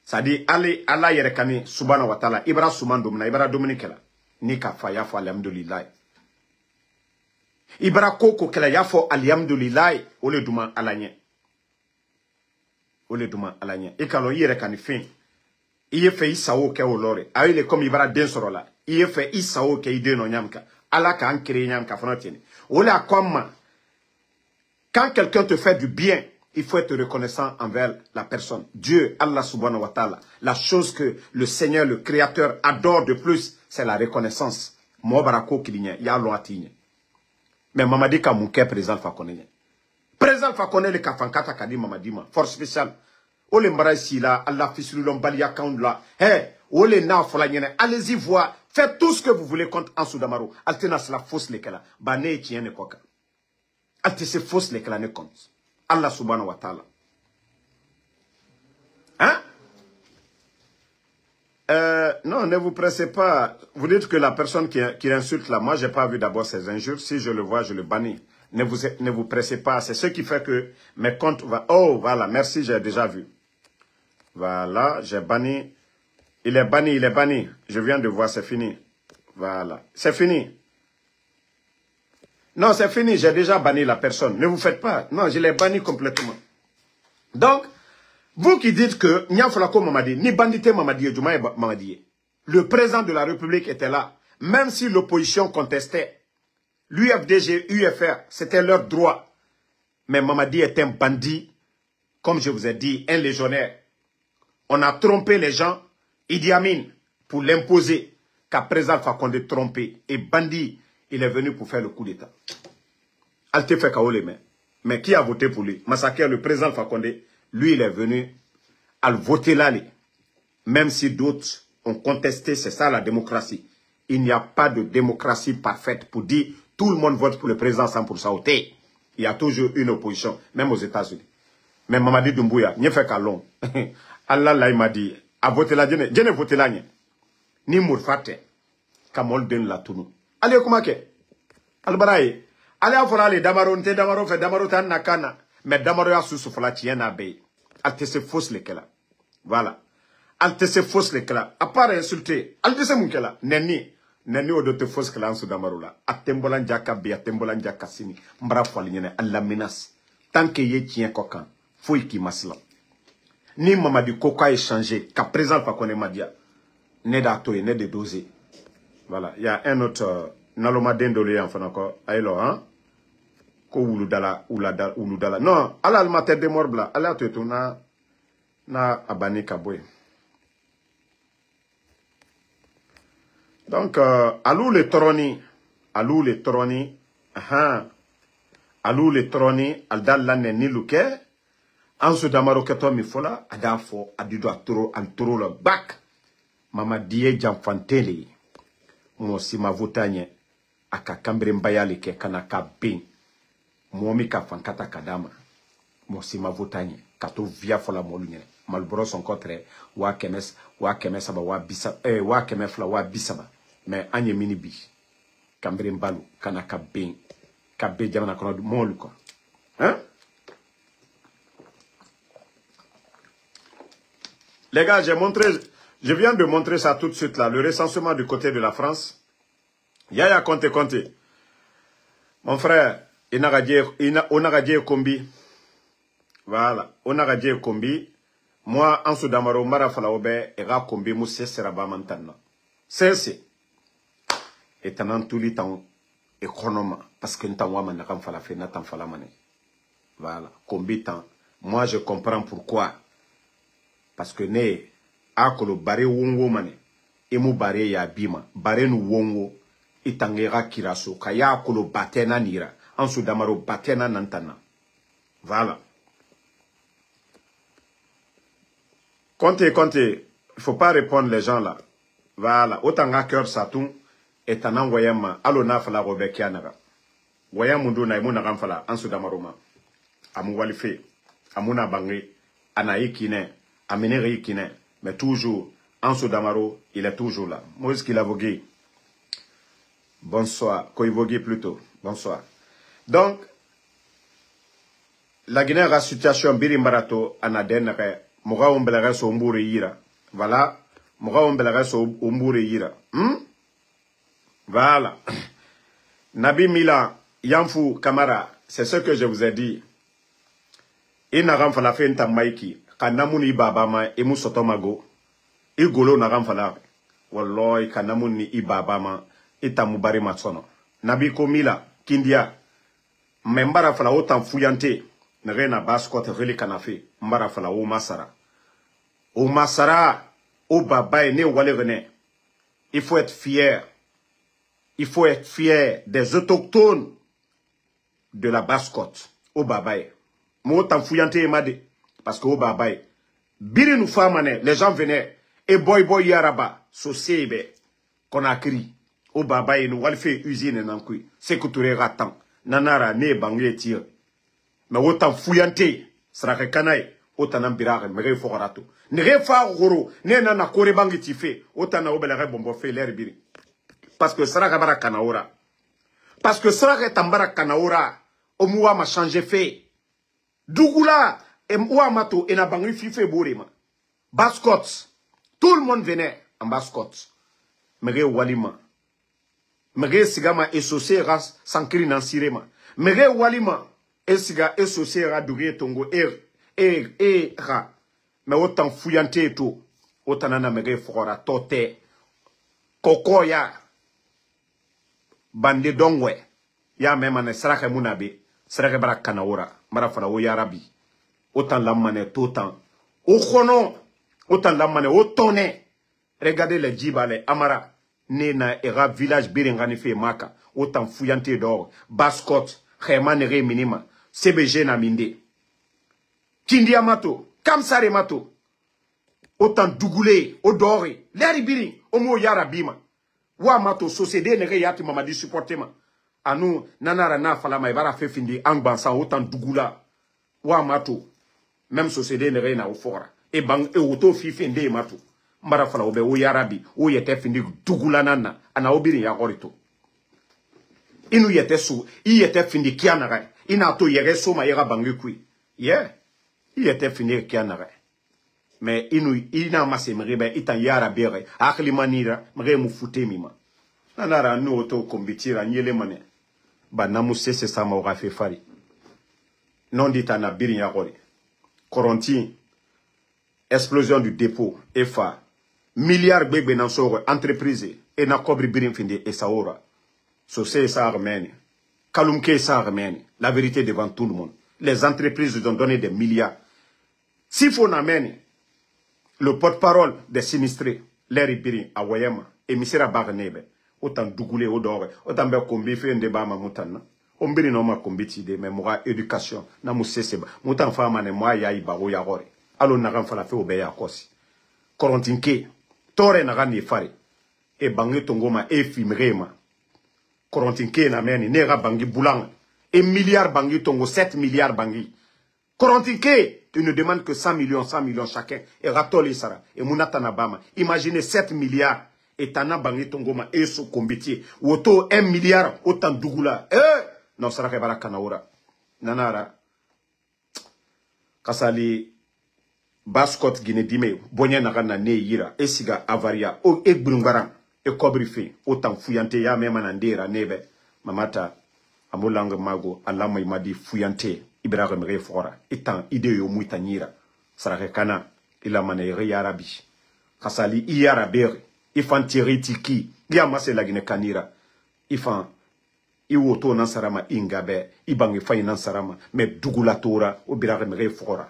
Ça dit Allah yerekani subhanahu wa ta'ala. Ibra Souman Domina. Ibra Dominikela. Nika fa yafo alhamdulillah. Ibra Koko kela yafo alhamdulillah. Ole Douma alanye. Ole Douma alanye. Ikalo yerekani fin. Iye fait Isao ke olore. Aile comme Ibra densorola. Iye fait Isao ke ide no nyamka. Allah ka an créé nyamka fonatiene. Ola comme quand quelqu'un te fait du bien, il faut être reconnaissant envers la personne. Dieu, Allah subhanahu wa ta'ala. La chose que le Seigneur, le Créateur adore de plus, c'est la reconnaissance. Mo barako kilinye, ya lo atigne. Mais Mamadi ka mouke président Fakone. Président Fakone le kafankata kadi Mamadi ma. Force spéciale. Ole mbara ici là, Allah fissulu lombali account là. Hey, ole na fola nyene. Allez-y voir. Faites tout ce que vous voulez contre Ansou Damaro. Altenas la fausse lekela. Bane tiene koka. Altese fausse lekela ne compte. Allah subhanahu wa ta'ala. Hein? Non, ne vous pressez pas. Vous dites que la personne qui insulte là, moi j'ai pas vu d'abord ces injures. Si je le vois, je le bannis. Ne vous pressez pas. C'est ce qui fait que mes comptes vont... Oh, voilà, merci, j'ai déjà vu. Voilà, j'ai banni. Il est banni, il est banni. Je viens de voir, c'est fini. Voilà, c'est fini. Non, c'est fini, j'ai déjà banni la personne. Ne vous faites pas. Non, je l'ai banni complètement. Donc, vous qui dites que Niaflako Mamadi, ni bandité Mamadi, Mamadi, le président de la République était là. Même si l'opposition contestait, l'UFDG, UFR, c'était leur droit. Mais Mamadi est un bandit, comme je vous ai dit, un légionnaire. On a trompé les gens, Idi Amin, pour l'imposer, qu'à présent Fakonde trompé. Et bandit, il est venu pour faire le coup d'État. Alte fait Kaoleme. Mais qui a voté pour lui? Massacre, le président Fakonde, lui, il est venu à le voter là. Même si d'autres ont contesté, c'est ça la démocratie. Il n'y a pas de démocratie parfaite pour dire tout le monde vote pour le président 100%. Il y a toujours une opposition, même aux États-Unis. Mais Mamadi Doumbouya, n'y fait qu'à long. Allah là, il m'a dit, à voter là, je ne vote là, ni mourfate, kamol den la tunu. Allez, comment que? Albaraye, allez à faire les Damaro, Damaro fait Damaro tan nakana, mais Damaro a sous souffla tien à bay. Alte se fausse les kela. Voilà. Alte se fausse les kela. À part insulter, alte se mon kela. Neni. Neni o dote fausse kela en sous Damaro là. Atembolan jaka be, atembolan jaka sini. Mbra foaligne, Allah menace. Tant que ye tien kokan, fouille qui masla. Ni Mamadi Koka échangé, qu'à présent pas qu'on est Madia. Né d'atoé, né de dosé. Voilà. Il y a un autre, Naloma Dendolé, enfin encore. Aïlo, hein? ko wuludala wuludala non ala al mater de morbla ala to na abani kaboy. Donc alou le troni alou le troni aldal lanne ni luke ansu damaro keto mi fola adafo adido atoro antoro le bac mama die jamfanteli mo si ma votanye aka kambre mbayali ke kanaka bin momi ka fankata kadama mo si ma votanye kato via fola molunyene malboro son contre wa kemes aba wa bisa wa kemefla wa bisaba mais anye mini bi kambre mbalu kanaka bin kabbe jamana kono molu ko hein. Les gars, je viens de montrer ça tout de suite là, le recensement du côté de la France. Yaya Conte. Mon frère, Onagadie Kombi. Voilà, Onagadie Kombi. Moi, en Soudamaro, Marafalaobe, Era Kombi, Mousse Seraba Mantana. C'est. Et t'en tout le temps, économe, parce que n'tan waman n'akam falafé, n'atan falamane. Voilà, Kombi temps. Moi, je comprends pourquoi. Parce que ne akolo bare wongo mane emu bare ya bima bare nu wongo itangera kiraso kaya akolo batena nira ansu damaro batena nantana. Voilà. Comptez, il faut pas répondre les gens là. Voilà, otanga cœur satou et un envoyement alona fala robekianaga. Voyant mundo na imuna ramfala ansu damaro ma. Amu walife amuna bangé anaïkine Ameneri Kine, mais toujours, Anso Damaro, il est toujours là. Moïse qu'il a vogué. Bonsoir. Koivogué plutôt. Bonsoir. Donc, la Guinée a situation Biri Marato, Anadenere, Moura Ombelere so Umbure Yira. Voilà. Moura Ombelere so Umbure Yira. Voilà. Nabi Mila, Yamfou Kamara, c'est ce que je vous ai dit. Il n'a rien fait la fin de Maïki. Kanamuni babama emu sotomago igolo na ramfala wallahi kanamuni ibabama itamubari matsono nabi komila kindia membara fala otan fuyante na baskot reli kanafe mbara fala o masara o baba ne wale rené. Il faut être fier des autochtones de la baskote o baba mo otan fuyante emade. Parce que au Babaye, Biri nous famane, les gens venaient, et boy yaraba, sosebe, qu'on a crié, au Babaye, nous allons faire usine en kui, c'est que tu ratan, nanara, ne bangé tire. Mais autant fouillante, sera que canaille, autant n'ambirare, mais réforato. Ne réfar goro, ne nana kore bangi tife, autant na obelere bombo fait l'air biri. Parce que sera kabara kanaora. Parce que sera que tambara kanaora, au moua m'a changé fait. Dougoula, et moi, mato, et n'a pas eu fife bourema. Bascots. Tout le monde venait en bascots. Mere walima. Mere sigama esosé ras sankiri nan sirema. Mere walima. Esiga esosé ra dourie tongo ra. Mais autant fouillante et tout. Autant nana mere fora tote. Kokoya. Bande dongwe. Ya même ane sarake munabe. Sarake bara kanaora. Marafara o yarabi. Autant l'amane autant. Au chrono, autant l'amane autant. Regardez les djiba, les amara. Nena era village biringanife maka. Autant fouillante d'or. Bascot, Khemanere minima. CBG na minde. Kindia mato. Kamsare mato. Autant dougoulé, odore. Leri birin. Omo yara bima. Wa mato société nere yati mamadi supportema. Anu nanara na falama ibara fe findi angbansa autant dougoula. Wa mato. Même société n'est rien à offrir. Et bang et auto fifi ndé matu. Mbara fala obe o yarabi o yete findi dugulanana ana obiri ya gorito. Inu yete sou, i yete findi kianara. Ina to yere soma yera bangi kui. Yeah. I yete findi kianara. Mais ina mase mrebe itan yarabere akli manira mre mu fute mima. Nanara no auto kombitira nyele mane. Ba namu sese sama o rafe fari. Non dit ana biri ya gori. Corontin, explosion du dépôt, EFA, milliards bébé dans son entreprise, et na kobri birin finde et saora. So c'est ça armène. Kalumke ça armène. la vérité devant tout le monde. Les entreprises lui ont donné des milliards. S'il faut n'amener le porte-parole des sinistrés, l'air ibiri à Wayama, et Misera Barnebe, autant dougoulé au dore, autant bien combi fait un débat à Moutana. On biri non ma combitide, mais moi éducation, na mousse seba, moutan fama ne moi ya ibaro ya gore. Alors n'a pas la fait obéir à Kossi. Corontinke, Tore n'a pas fare, et bangé tongoma et fimrema. Corontinke n'a meni, nera bangi boulang, et milliards bangi tongo, 7 milliards bangi. Corontinke, tu ne demandes que 100 millions chacun, et ratoli sara, et mounatana bama. Imaginez 7 milliards, et tana bangi tongoma et so combitier, ou auto 1 milliard, autant dougoula, non, ça va être Kanaura. Nanara. Kasali Baskot Guinée-Dime, Bonyen Nagana Ne Yira, Esiga Avaria, O Egbrungaran, E Kobrife, Autant Fuyante Ya Memanandera Nebe, Mamata, Amolang Mago, Alama Imadi Fuyante, Ibrahim Refora, Etan Ideo Moutanira, Sarakana, Ilamane Yarabi. Kasali Iyarabere, Ifan Tiki, Yamase la Guinée Kanira, Ifan. Iwoto nansarama ingabe ibangi fay nansarama mais dugula tora o birare mere fora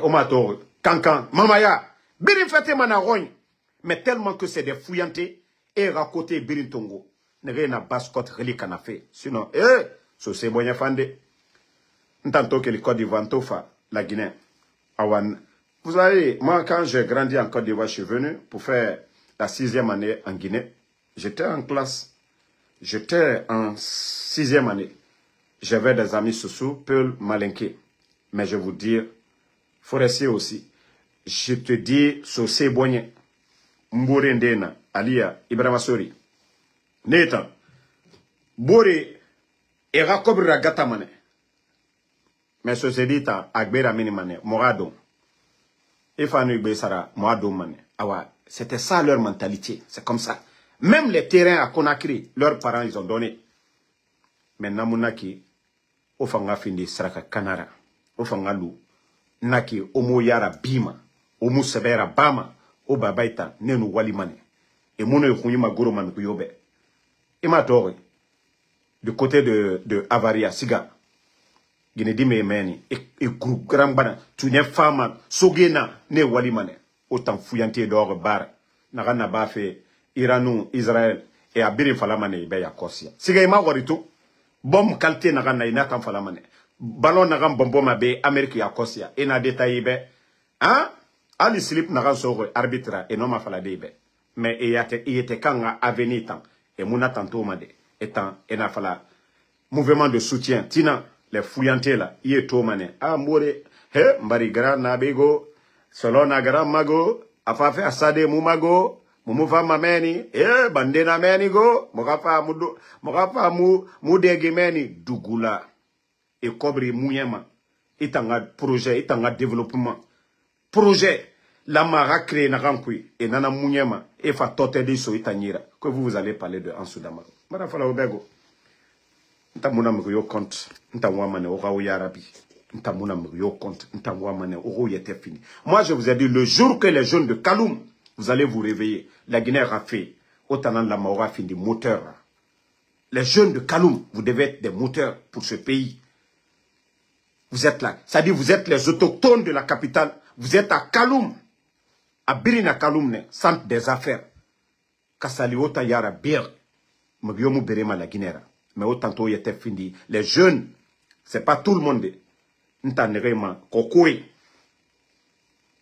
o mato kankan mamaya birin fete manaroñ mais tellement que c'est des fouillantés et racoté birin tongo ne na bascot reli kana fait sinon so c'est bonya fande ntanto que le Côte d'Ivoire tofa la Guinée awan. Vous savez, moi quand j'ai grandi en Côte d'Ivoire, je suis venu pour faire la 6e année en Guinée. J'étais en classe. J'étais en 6e année. J'avais des amis sous Peul Malinké. Mais je vous dire, Forestier aussi. Je te dis, Sosé Boigné, Mbouré Ndena, Alia, Ibrahima Sori. Netan, Bori, Era Kobra Gatamane. Mais Sosé Dita, Agbera Minimane, Morado. Efanu Besara, Morado Mane. Awa, c'était ça leur mentalité. C'est comme ça. Même les terrains à Conakry, leurs parents, ils ont donné. Mais Namunaki, Ofanga Findi Sraka Kanara, Ofanga Lou, Naki, Omo Yara Bima, Omo Sebera Bama, Obabaita, Nenu Walimane, et Mono Yuma Goroman Kuyobe. Et ma torre, du côté de Avaria, Siga, Guinée-Dime Meni, et Groupe Grambana, tu n'es femme, Sogena, Ne Walimane, autant fouillanté d'or bar, Narana Bafe, Iranou, Israël, et Abiri Falamane, Beya Kosia. Siga ima warito, bom qualité na inatan Falamane. Ballon nagam bomboma be Amérique ya Kosia. Et na détaillé be, hein? Ali slip nagan soro arbitre, et non ma falade be. Mais il était quand avenitan, et mouna tanto made, étant, et na fala, mouvement de soutien, tina, les fouillantés là, y est tout mané. Ah, moure, mbari grand nabego, solo na grand mago, afafe asade mumago, Mumufa mameni, bandena meni go, mokapa mu degi meni, dugula, et kobri mouyema, itanga projet, itanga développement, projet, la mara créé na rankui, et nana mouyema, et fa tote de so itanyira, que vous allez parler de Ansudama. Mara fala obego, nta muna mriyo compte, nta wamane ora yarabi, nta muna mriyo compte, nta wamane oro yete fini. Moi je vous ai dit, le jour que les jeunes de Kaloum, vous allez vous réveiller. La Guinée a fait. Autant la Maora fin des moteurs. Les jeunes de Kaloum, vous devez être des moteurs pour ce pays. Vous êtes là. C'est-à-dire, vous êtes les autochtones de la capitale. Vous êtes à Kaloum. À Birina Kaloum, centre des affaires. Kassali Ota Yara Bir. Mugyomu Berema la Guinée. Mais autant to yete findi. Les jeunes, c'est pas tout le monde. Nta nerema kokoe.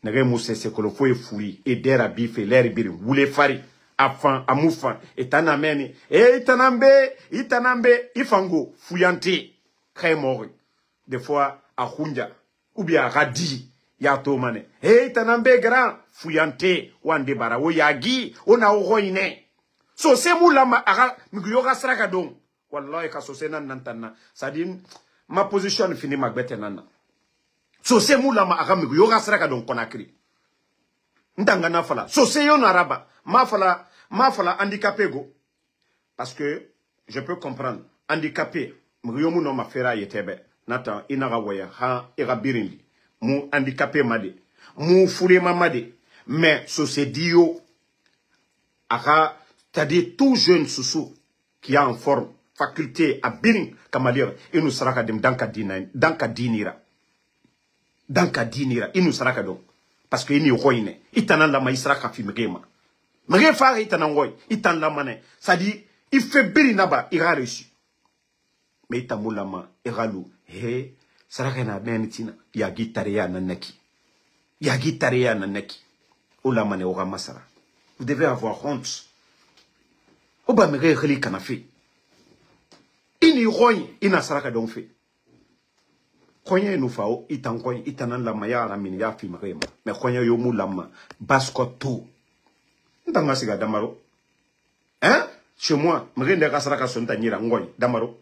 Nere mousse se que le fouet fouille et dera bife l'air biri woule fari afan amoufan et tanameni et itanambe ifango fouillanté très mort des fois à Hunja ou bien à Radi ya to mané et itanambe grand fouillanté wande bara o yagi ona roine so se moulama ara migyoga sraka don wallahi ka so se nan nantana ça dit ma position fini magbete nana. So se moula ma agami yoga sraka don Conakry. Ndanga na fala. So se yon araba. Ma fala handicapé go. Parce que je peux comprendre. Handicapé. Mriyomu no ma fera yetebe. Nata inaga waya ha irabirindi. Mu handicapé made. Mu furema made. Mais so se dio aga, c'est-à-dire tout jeune sous qui est en forme faculté à birin kamalir inu saraka dem danka dinira inu saraka do parce que ini roine itana la maïsraka fi mgema mge fa itana ngoy itan la mané ça dit il fait birina ba il a reçu mais itamulama iralu he saraka na benitina ya gitaria nanaki ola mané ora masara vous devez avoir honte oba mge khali kanafi ini roine ina saraka don fait Konya nous fao itan konya itanan la maya la min ya fi mrema mais konya yo mu lama basko tout ndanga siga damaro hein chez moi mrende ka saraka sonta nyira ngoy damaro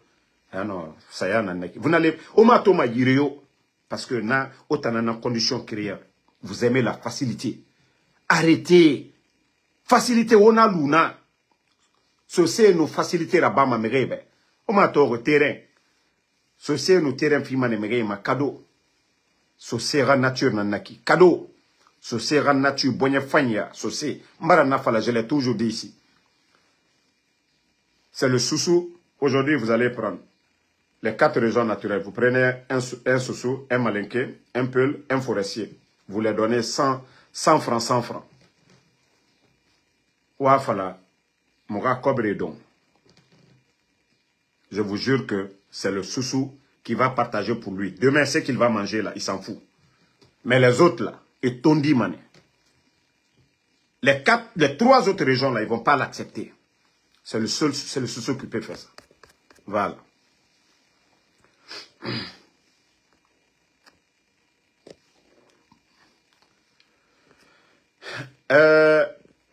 ah non ça ya nanaki vous n'allez au matoma yireyo parce que na otanana condition créée vous aimez la facilité arrêtez facilité ona luna so c'est nos faciliter la bama mrebe au matoro terrain so c'est nous terrain fimane ma cadeau so sera nature nanaki cadeau so sera nature bonne fanya so c'est mbara na fala je l'ai toujours dit ici c'est le sousou. Aujourd'hui vous allez prendre les 4 régions naturelles, vous prenez un sousou, un malinqué, un peul, un forestier, vous les donnez 100 francs wa fala mora kobre don. Je vous jure que c'est le sousou qui va partager pour lui. Demain, ce qu'il va manger là, il s'en fout. Mais les autres là, et tondi mané. Les 3 autres régions là, ils ne vont pas l'accepter. C'est le sousou qui peut faire ça. Voilà.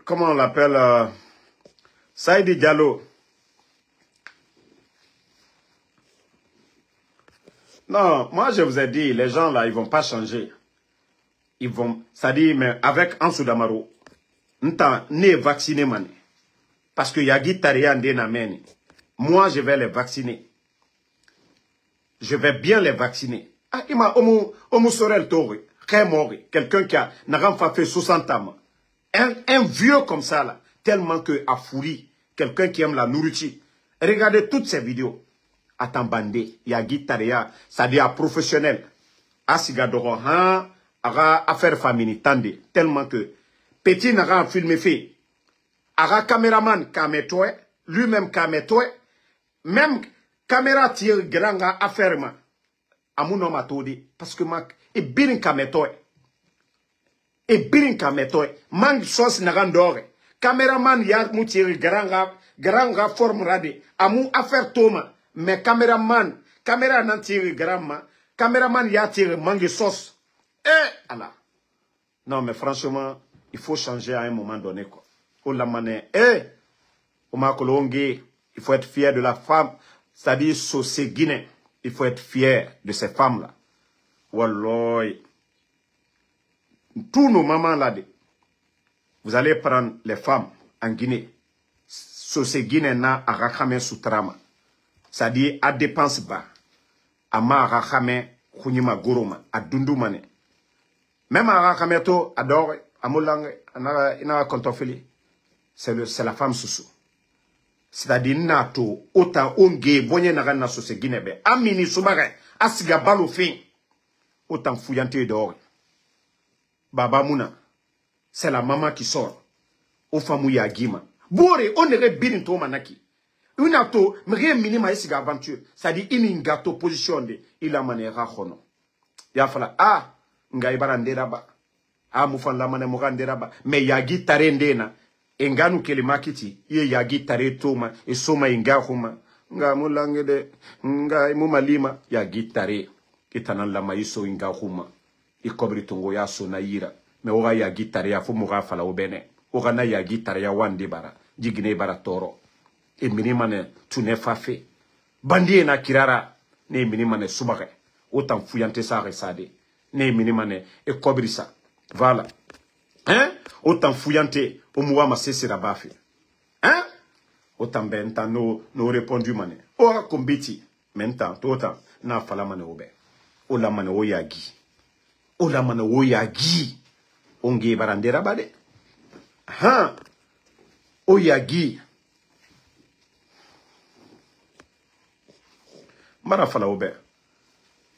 Comment on l'appelle Saïdi Diallo. Non, moi je vous ai dit, les gens là, ils vont pas changer. Ils vont, ça dit, mais avec Ansou Damaro, n'ta né vacciné mané. Parce que Yagi Taria Ndenameni. Moi je vais les vacciner. Je vais bien les vacciner. Ah, il m'a Omu Sorel Tori, quelqu'un qui a n'a fait 60 ans. Un vieux comme ça là, tellement que a fourri, quelqu'un qui aime la nourriture. Regardez toutes ces vidéos. Atambandé, Yagi Taria, ça dit à professionnel. Asigadoro, hein, à affaire famille, tande, tellement que petit n'a filmé fait. Ara caméraman kametoi, lui-même kametoi, même caméra tire grand affaire ma. Amuno matodi, parce que ma, et birin kametoi. Et birin kametoi, mang sos n'a d'ore. Caméraman ya moutir grand forme rade, amu affaire toma. Mais caméraman, caméra n'en tire gramma, caméraman y a tiré mangue sauce. Allah. Non, mais franchement, il faut changer à un moment donné, quoi. Oh la mané, au Makolongi, il faut être fier de la femme, c'est-à-dire saucé Guinée. Il faut être fier de ces femmes-là. Wallah. Tous nos mamans là, vous allez prendre les femmes en Guinée. Saucé Guinée na à Rakame Soutrama. C'est-à-dire à dépense bas. À ma Rakame, Khunima Goroma, à Dundumane. Même à Rakame to, à Dore, à Moulang, à Kontofeli. C'est la femme sous. C'est-à-dire nato, autant onge, bonye nagan na sose Guinebe. Amini soubare, asiga balo fin. Autant fouillante dehors. Baba Mouna, c'est la maman qui sort. Au famouya Guima. Bore, on ne birinto manaki. Une ato, mais minima esiga aventure. C'est-à-dire, une gâteau positionné. Il a mané rachono. Ya fala, ah, ngaibara nderaba. Ah, moufan la mané moura nderaba. Mais yagi tarendena. Enganu kele makiti. Ye yagi tare toma. E soma ingahuma. Nga mulangede. Nga imumalima. Yagi tare. Itanan la maiso ingahuma. Ikobri tongo ya so na yira. Mais ora yagi tare ya fu moura fala obene. Ora na yagi tare ya wande bara. Jigine bara toro. E minimane tune fafe. Bandie na kirara. Ne minimane subare. Autant fuyante sa resade. Ne minimane e kobrisa. Voilà. Hein? Autant fuyante. Omuwa ma sesira bafe. Hein? Autant benta no répondu mané. Ora kombiti. Mentan, autant. Na fala mane obe. Ola mane oyagi. Ola mane oyagi. Onge barandera bade. Hein? Oyagi. Mara fala Aubert.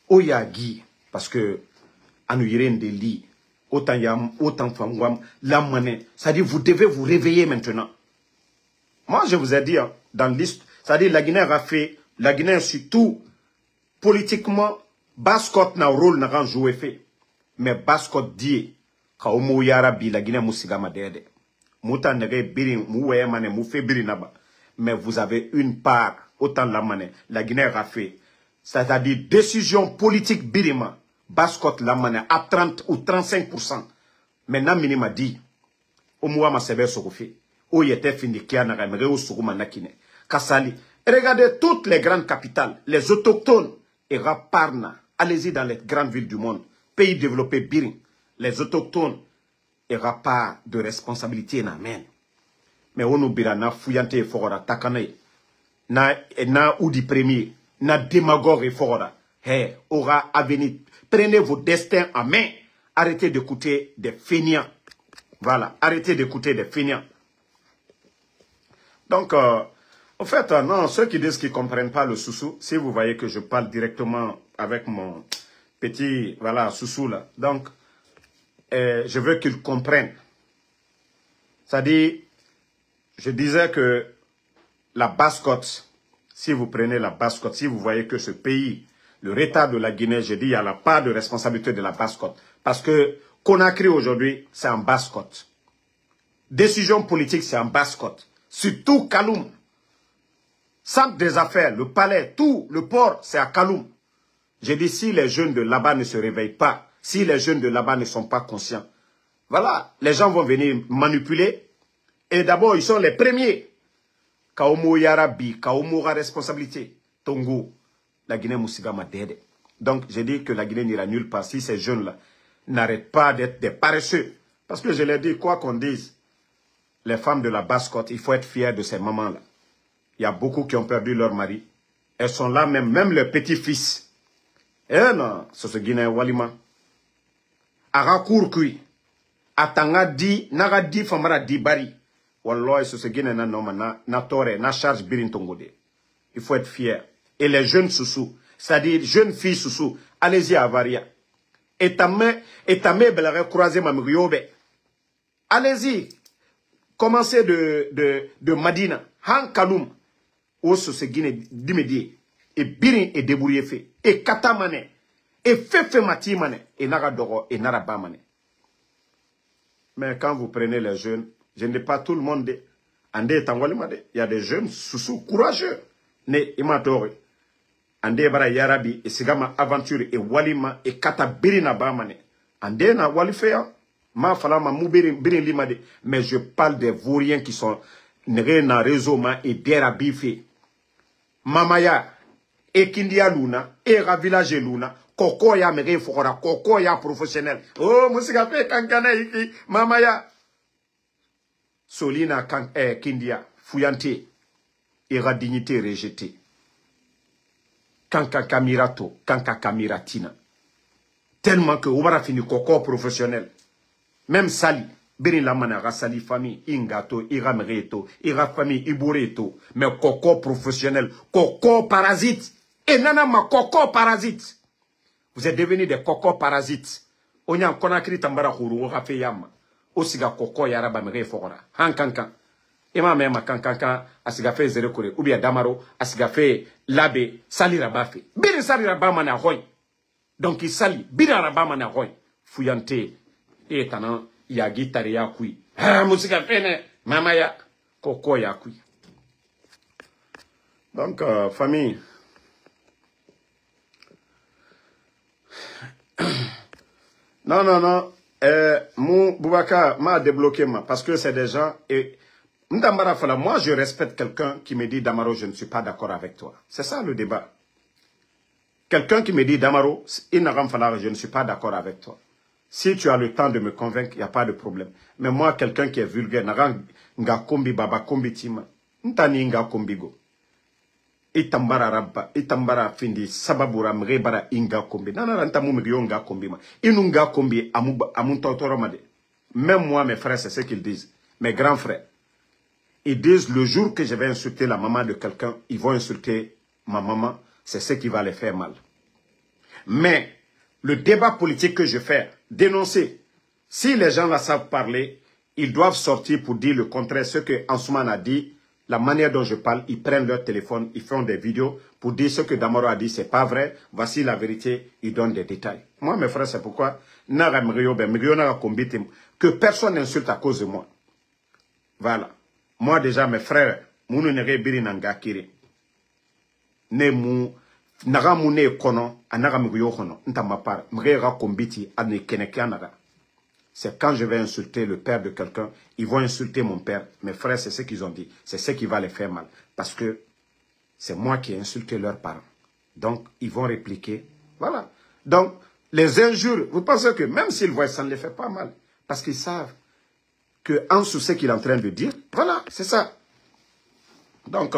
Oya Guy, parce que Anouyiren de Li, autant Yam, autant Fangwam, la monnaie. C'est-à-dire, vous devez vous réveiller maintenant. Moi, je vous ai dit, hein, dans l'histoire, c'est-à-dire, la Guinée a fait, la Guinée, surtout, politiquement, Baskot n'a rôle n'a joué fait. Mais Baskot dit, Kaomo Yarabi, la Guinée Moussigama Dede. Mouta nege birin, mouwe mane, moufe birinaba. Mais vous avez une part, autant la monnaie, la Guinée a fait. C'est-à-dire, décision politique birima, Baskot la monnaie, à 30 ou 35%. Maintenant, minima dit, au moua ma sebe sokofi. Où y était fini kia na gamere ou soukuma nakine. Kassali. Regardez toutes les grandes capitales, les autochtones, et Raparna. Allez-y dans les grandes villes du monde. Pays développés, Birin. Les autochtones, et pas de responsabilité na men. Mais on oublie na fouillante et fora takane. Na oudi premier. Na démagogue et fora. Hey, aura avenir. Prenez vos destins en main. Arrêtez d'écouter des feignants. Voilà. Arrêtez d'écouter des feignants. Donc, en fait, non, ceux qui disent qu'ils ne comprennent pas le Soussou, si vous voyez que je parle directement avec mon petit, voilà, Soussou là, donc, je veux qu'ils comprennent. C'est-à-dire, je disais que la Basse-Côte, si vous prenez la Basse-Côte, si vous voyez que ce pays, le retard de la Guinée, je dis, il n'y a la part de responsabilité de la Basse-Côte. Parce que Conakry aujourd'hui, c'est en Basse-Côte. Décision politique, c'est en Basse-Côte. Surtout Kaloum. Centre des affaires, le palais, tout, le port, c'est à Kaloum. J'ai dit, si les jeunes de là-bas ne se réveillent pas, si les jeunes de là-bas ne sont pas conscients, voilà, les gens vont venir manipuler. Et d'abord, ils sont les premiers. Kaomo Yarabi, Kaomo a responsabilité. Tongo, la Guinée Moussigama Dede. Donc, j'ai dit que la Guinée n'ira nulle part si ces jeunes-là n'arrêtent pas d'être des paresseux. Parce que je l'ai dit, quoi qu'on dise, les femmes de la Basse-Côte, il faut être fier de ces mamans-là. Il y a beaucoup qui ont perdu leur mari. Elles sont là même leurs petits-fils. Eh non, c'est ce Guinéen Walima. Arakour kui. Atanga di, naga di famara di bari. Wallah, c'est ce Guinéen na tore, na charge birin tongode. Il faut être fier. Et les jeunes Soussou, c'est-à-dire jeunes filles Soussou, allez-y à Avaria. Et ta main belare croiser ma mriobe. Allez-y. Commencez de Madina, Han Kaloum, où ce Guinée d'immédiat, et Birin et débrouillé fait, et Katamane, et Fefe Matimane, et Naradoro, et Narabamane. Mais quand vous prenez les jeunes, je ne dis pas tout le monde, il y a des jeunes Soussou courageux, ne Imadore, Ande Bara Yarabi, et Sigama Aventure, et Walima, et Kata Birina Bamane, Ande na Walifea. Mais je parle des vauriens qui sont na réseau et bière à biffer. Mamaya, et Kindia Luna, et Village Luna, Koko ya mege fora, Koko ya professionnel. Oh, musiga fe kankana iki, Mamaya. Solina Kindia, Fuyante, et dignité rejetée. Kanka Kamirato, Kanka Kamiratina. Tellement que Oubara fini Koko professionnel. Même Sali, Birin Lamana, Sali famille, Ingato, Ira Mereto, Ira famille, Ibureto, mais Coco professionnel, Coco parasite, et Nanama Coco parasite. Vous êtes devenus des Coco parasites. On y a un Conakry Tambara Huru, Rafe Yama, Osiga Coco Yaraba Mere Fora, Hankankan. Et ma mère, Kankankan, Asigafe Zerekore, ou bien Damaro, Asigafe Labe, Sali Rabafe. Birin Sali Rabamana Roy. Donc il sali, Birin Rabamana Roy. Fuyante. Et tanan yagi tariya kui. Ah, musika fene, mamaya, koko ya kui. Donc, famille. Non. Mon Boubacar m'a débloqué, parce que c'est des gens. Et Ndambara Fala, moi, je respecte quelqu'un qui me dit, Damaro, je ne suis pas d'accord avec toi. C'est ça le débat. Quelqu'un qui me dit, Damaro, Inagam Fala, je ne suis pas d'accord avec toi. Si tu as le temps de me convaincre, il n'y a pas de problème. Mais moi, quelqu'un qui est vulgaire, nga kombi baba kombi tima, ntani nga kombigo. Itambara rabba, itambara findi, sababura mrebara inga kombi. Nanara ntamu mbiyo nga kombi ma. Inunga kombi amun totoromade. Même moi, mes frères, c'est ce qu'ils disent. Mes grands frères. Ils disent, le jour que je vais insulter la maman de quelqu'un, ils vont insulter ma maman, c'est ce qui va les faire mal. Mais le débat politique que je fais, dénoncer, si les gens là savent parler, ils doivent sortir pour dire le contraire. Ce que Ansoumana a dit, la manière dont je parle, ils prennent leur téléphone, ils font des vidéos pour dire ce que Damaro a dit, c'est pas vrai. Voici la vérité, ils donnent des détails. Moi, mes frères, c'est pourquoi que personne n'insulte à cause de moi. Voilà. Moi, déjà, mes frères, Mounou Nere Biri Nanga Kiri. Ne mou, Naga Moune Kono, Anaga Mugyo Kono, Ntamapar, Mrera Kombiti, Ane Keneke Naga. C'est quand je vais insulter le père de quelqu'un, ils vont insulter mon père. Mes frères, c'est ce qu'ils ont dit. C'est ce qui va les faire mal. Parce que c'est moi qui ai insulté leurs parents. Donc, ils vont répliquer. Voilà. Donc, les injures, vous pensez que même s'ils voient, ça ne les fait pas mal. Parce qu'ils savent que en sous ce qu'il est en train de dire, voilà, c'est ça. Donc,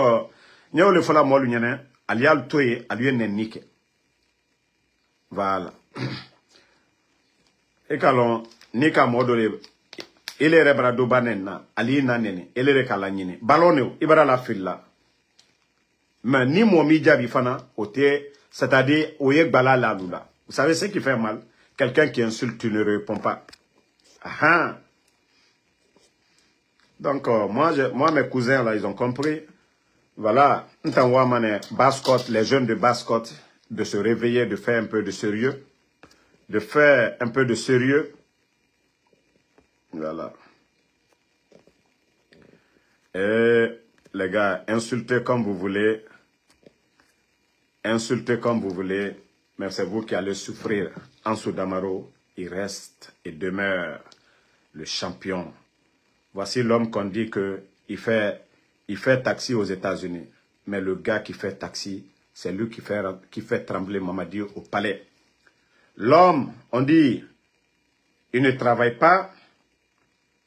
nous le fala molu nyane, alial toye, aliye nenike. Voilà. Et quand nika modole, il est rebrado banena, ali na nene, il est kala nyine. Ballonne, ibara la fila. Mais ni mon midja bifana, c'est-à-dire, oye bala la lula. Vous savez ce qui fait mal? Quelqu'un qui insulte, tu ne réponds pas. Ah. Donc, moi, mes cousins, là, ils ont compris. Voilà. Les jeunes de Basse-Côte, de se réveiller, de faire un peu de sérieux. De faire un peu de sérieux. Voilà. Et, les gars, insultez comme vous voulez. Insultez comme vous voulez. Mais c'est vous qui allez souffrir. Ansou Damaro, il reste et demeure le champion. Voici l'homme qu'on dit qu'il fait taxi aux États-Unis. Mais le gars qui fait taxi, c'est lui qui fait trembler Mamadi au palais. L'homme, on dit, il ne travaille pas.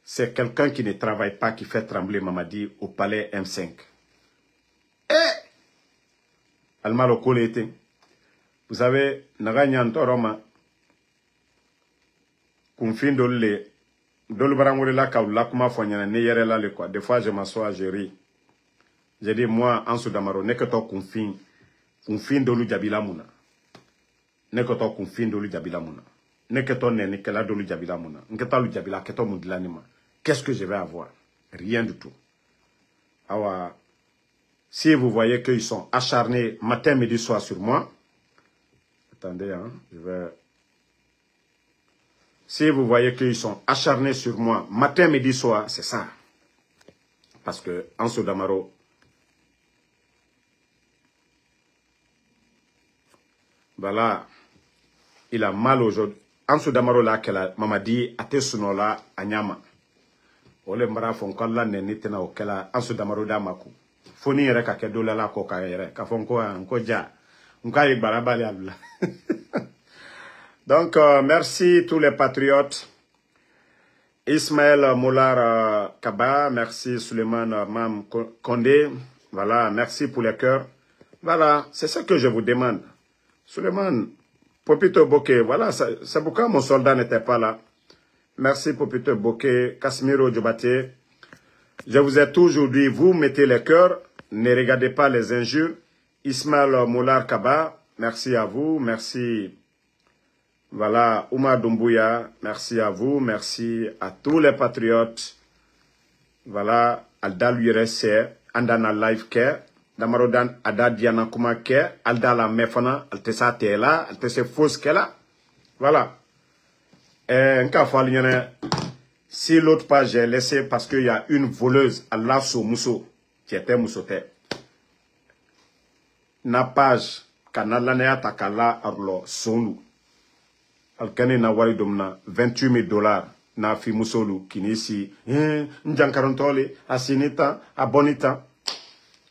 C'est quelqu'un qui ne travaille pas qui fait trembler Mamadi au palais M5. Eh! Almalo Kolete. Vous savez, Naganyan Toroma, Kounfin Dolé, Dolbaramoulela Kaoula Kuma Fonyana, Neyerela le quoi. Des fois, je m'assois, je ris. J'ai dit, moi, Ansou Damaro, n'est que toi Kounfin Dolu Jabila Mouna. N'est que toi Kounfin Dolu Jabila Mouna. N'est que toi Nene, que la Dolu Jabila Mouna. N'est que toi Lu Jabila, que toi Moudlanima. Qu'est-ce que je vais avoir? Rien du tout. Awa, si vous voyez qu'ils sont acharnés matin, midi, soir sur moi, attendez, hein, je vais... Si vous voyez qu'ils sont acharnés sur moi, matin, midi, soir, c'est ça. Parce que Ansou Damaro, voilà, il a mal aujourd'hui. Ansou Damaro là, Mamadi, ate sunola, anyama. Ole mbara fonkola nenitena okela Ansou Damaro damaku. Foni yere ka kedo la ko ka yere ka fonko anko ja. Nka igbara bali abla. Donc, merci tous les patriotes. Ismaël Moulard Kaba, merci Suleiman Mam Kondé. Voilà, merci pour les cœurs. Voilà, c'est ce que je vous demande. Suleiman, Popito Bokeh, voilà, c'est pourquoi mon soldat n'était pas là. Merci Popito Bokeh, Casimiro Djobate. Je vous ai toujours dit, vous mettez les cœurs, ne regardez pas les injures. Ismaël Moulard Kaba, merci à vous, merci. Voilà, Oumar Doumbouya, merci à vous, merci à tous les patriotes. Voilà, Alda l'URSC, Andana Live Care, Damarodan Ada Diana Kuma Care, Alda la Mefana, Altesa Tela, Altesa Fos Kela. Voilà. Si l'autre page j'ai laissé parce qu'il y a une voleuse, Allah Mousso, qui était Moussote. Na page, Kanalanea Takala Arlo Sonu. Alkane na wari domna 28 000 $. Na fi Moussolu, qui n'est ici. Njankarantole, Asinita, Abonita.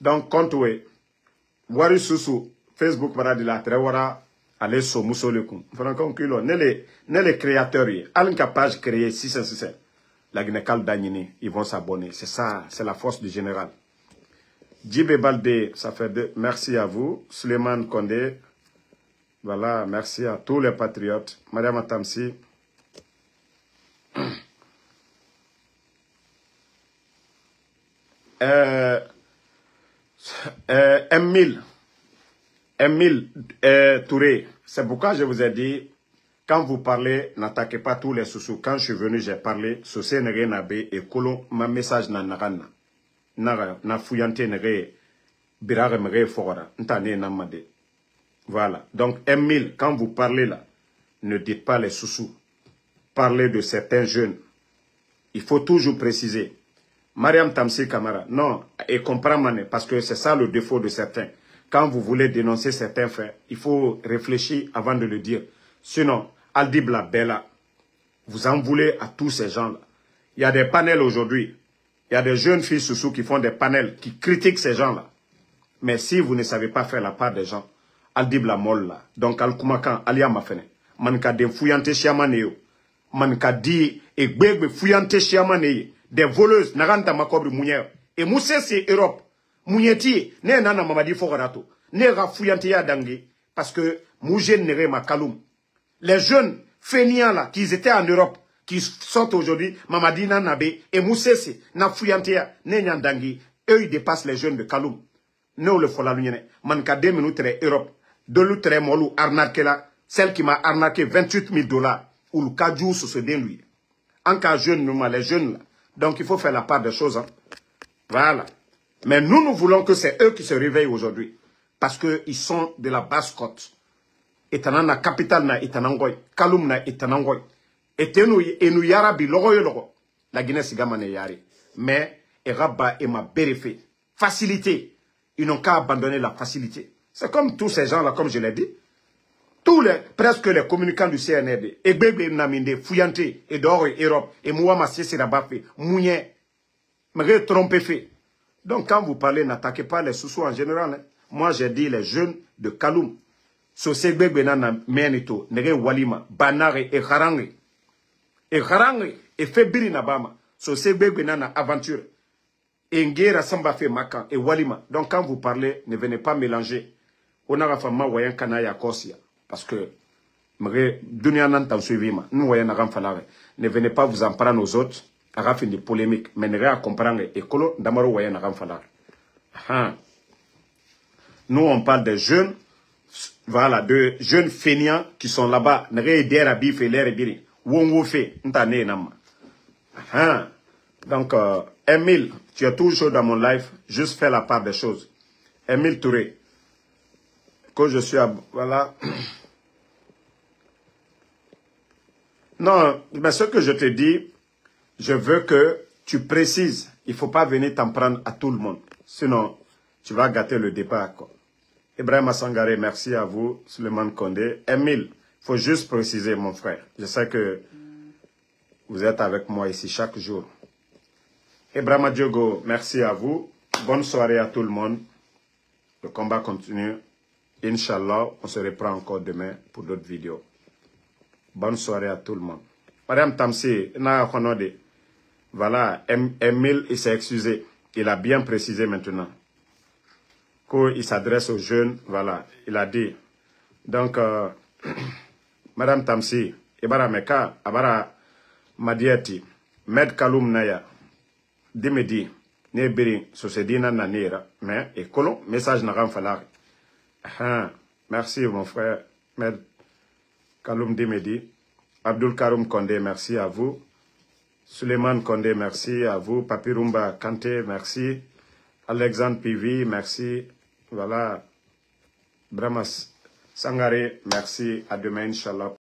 Donc, comptez. Wari Soussou, Facebook, Maradila, Trewara, allez sur Moussolekoum. Franchement, les créateurs, Alinka page créée 667. La Guinée-Cal d'Agnini, ils vont s'abonner. C'est ça, c'est la force du général. Djibé Baldé, ça fait deux. Merci à vous. Suleiman Kondé. Voilà, merci à tous les patriotes. Madame Tamsi. M1000. Emile Touré, c'est pourquoi je vous ai dit, quand vous parlez, n'attaquez pas tous les sous-sous. Quand je suis venu, j'ai parlé, Sosé Nere Nabe et Kolon, ma message na narana. Na fouillante Nere, Birare Mere Fora, Ntane Namade. Voilà. Donc, Emile, quand vous parlez là, ne dites pas les sous-sous. Parlez de certains jeunes. Il faut toujours préciser. Mariam Tamsi Kamara, non, et comprends Mané, parce que c'est ça le défaut de certains. Quand vous voulez dénoncer certains faits, il faut réfléchir avant de le dire. Sinon, Aldibla Bella, vous en voulez à tous ces gens-là. Il y a des panels aujourd'hui. Il y a des jeunes filles sous qui font des panels, qui critiquent ces gens-là. Mais si vous ne savez pas faire la part des gens, Aldibla Moll là, donc Al-Kumakan, Alia Mafene, Manka de Fouillante Chiamaneo, Manka di et Gbegbe Fouillante Chiamaneo, des voleuses, Naranta Makobri Mounier, et Moussé c'est Europe, Mounieti, ne nana Mamadi Fogorato, ne Rafouillante Yadangi, parce que Moujé Nere Makaloum. Les jeunes fainéants là, qui étaient en Europe, qui sortent aujourd'hui, Mamadina Nabe et Moussé, Nafouillantea, Nenyandangi, eux ils dépassent les jeunes de Kaloum. Nous le fola l'union, manka 2 minutes Europe, de l'outre molou arnaqué là, celle qui m'a arnaqué $28 000, ou le kajou sur ce den lui. En cas jeune, nous, les jeunes là. Donc il faut faire la part des choses. Hein. Voilà. Mais nous voulons que c'est eux qui se réveillent aujourd'hui. Parce qu'ils sont de la basse côte. Etanana capitale na etanangoy, Kaloum na etanangoy. Enu yarabi logo logo. La Guinée sigamane yari. Mais Eraba et ma bérefé. Facilité. Ils n'ont qu'à abandonner la facilité. C'est comme tous ces gens-là, comme je l'ai dit. Presque les communicants du CNRD. Egbebe Naminde, Fouillante, Edor et Europe, et Mouama Sirabafe, Mounien, me trompé fait. Donc quand vous parlez, n'attaquez pas les sous-sous en général. Hein. Moi j'ai dit les jeunes de Kaloum. Sosegbe Benana Menito, Nere Walima, Banare et Harangue. Et Harangue, et Febiri Nabama. Sosegbe Benana Aventure. Et Ngera Sambafe Makan et Walima. Donc quand vous parlez, ne venez pas mélanger. On a fait ma voyant Kanaya Kosia. Parce que, ne venez pas vous en prendre aux autres, à fin de polémique, mais ne rien comprendre écolo, d'amaro voyant à Ramfalar. Nous, on parle des jeunes, voilà, de jeunes feignants qui sont là-bas, ne rien aider à bif et l'air et biri. Wongo fait, n'tane nam. Donc, Emile, tu es toujours dans mon live, juste fais la part des choses. Emile Touré, que je suis à, voilà. Non, mais ce que je te dis, je veux que tu précises. Il ne faut pas venir t'en prendre à tout le monde. Sinon, tu vas gâter le débat. Quoi. Ibrahim Sangare, merci à vous. Suleiman Kondé. Emile, il faut juste préciser, mon frère. Je sais que vous êtes avec moi ici chaque jour. Ibrahim Diogo, merci à vous. Bonne soirée à tout le monde. Le combat continue. Inch'Allah, on se reprend encore demain pour d'autres vidéos. Bonne soirée à tout le monde. Madame Tamsi, voilà, Emile, il s'est excusé. Il a bien précisé maintenant. Qu'il s'adresse aux jeunes, voilà, il a dit. Donc, Madame Tamsi, Ibara Meka, Abara Madiati, Med Kaloum Naya, Dimedi, Nebiri, Sosedina Nanira, mais, et Kolon, message n'a rien fallu. Merci mon frère, Med Kaloum Dimedi. Abdul Karoum Kondé, merci à vous. Suleiman Kondé, merci à vous. Papirumba Kanté, merci. Alexandre Pivi, merci. Voilà. Bramas Sangare, merci. À demain, Inch'Allah.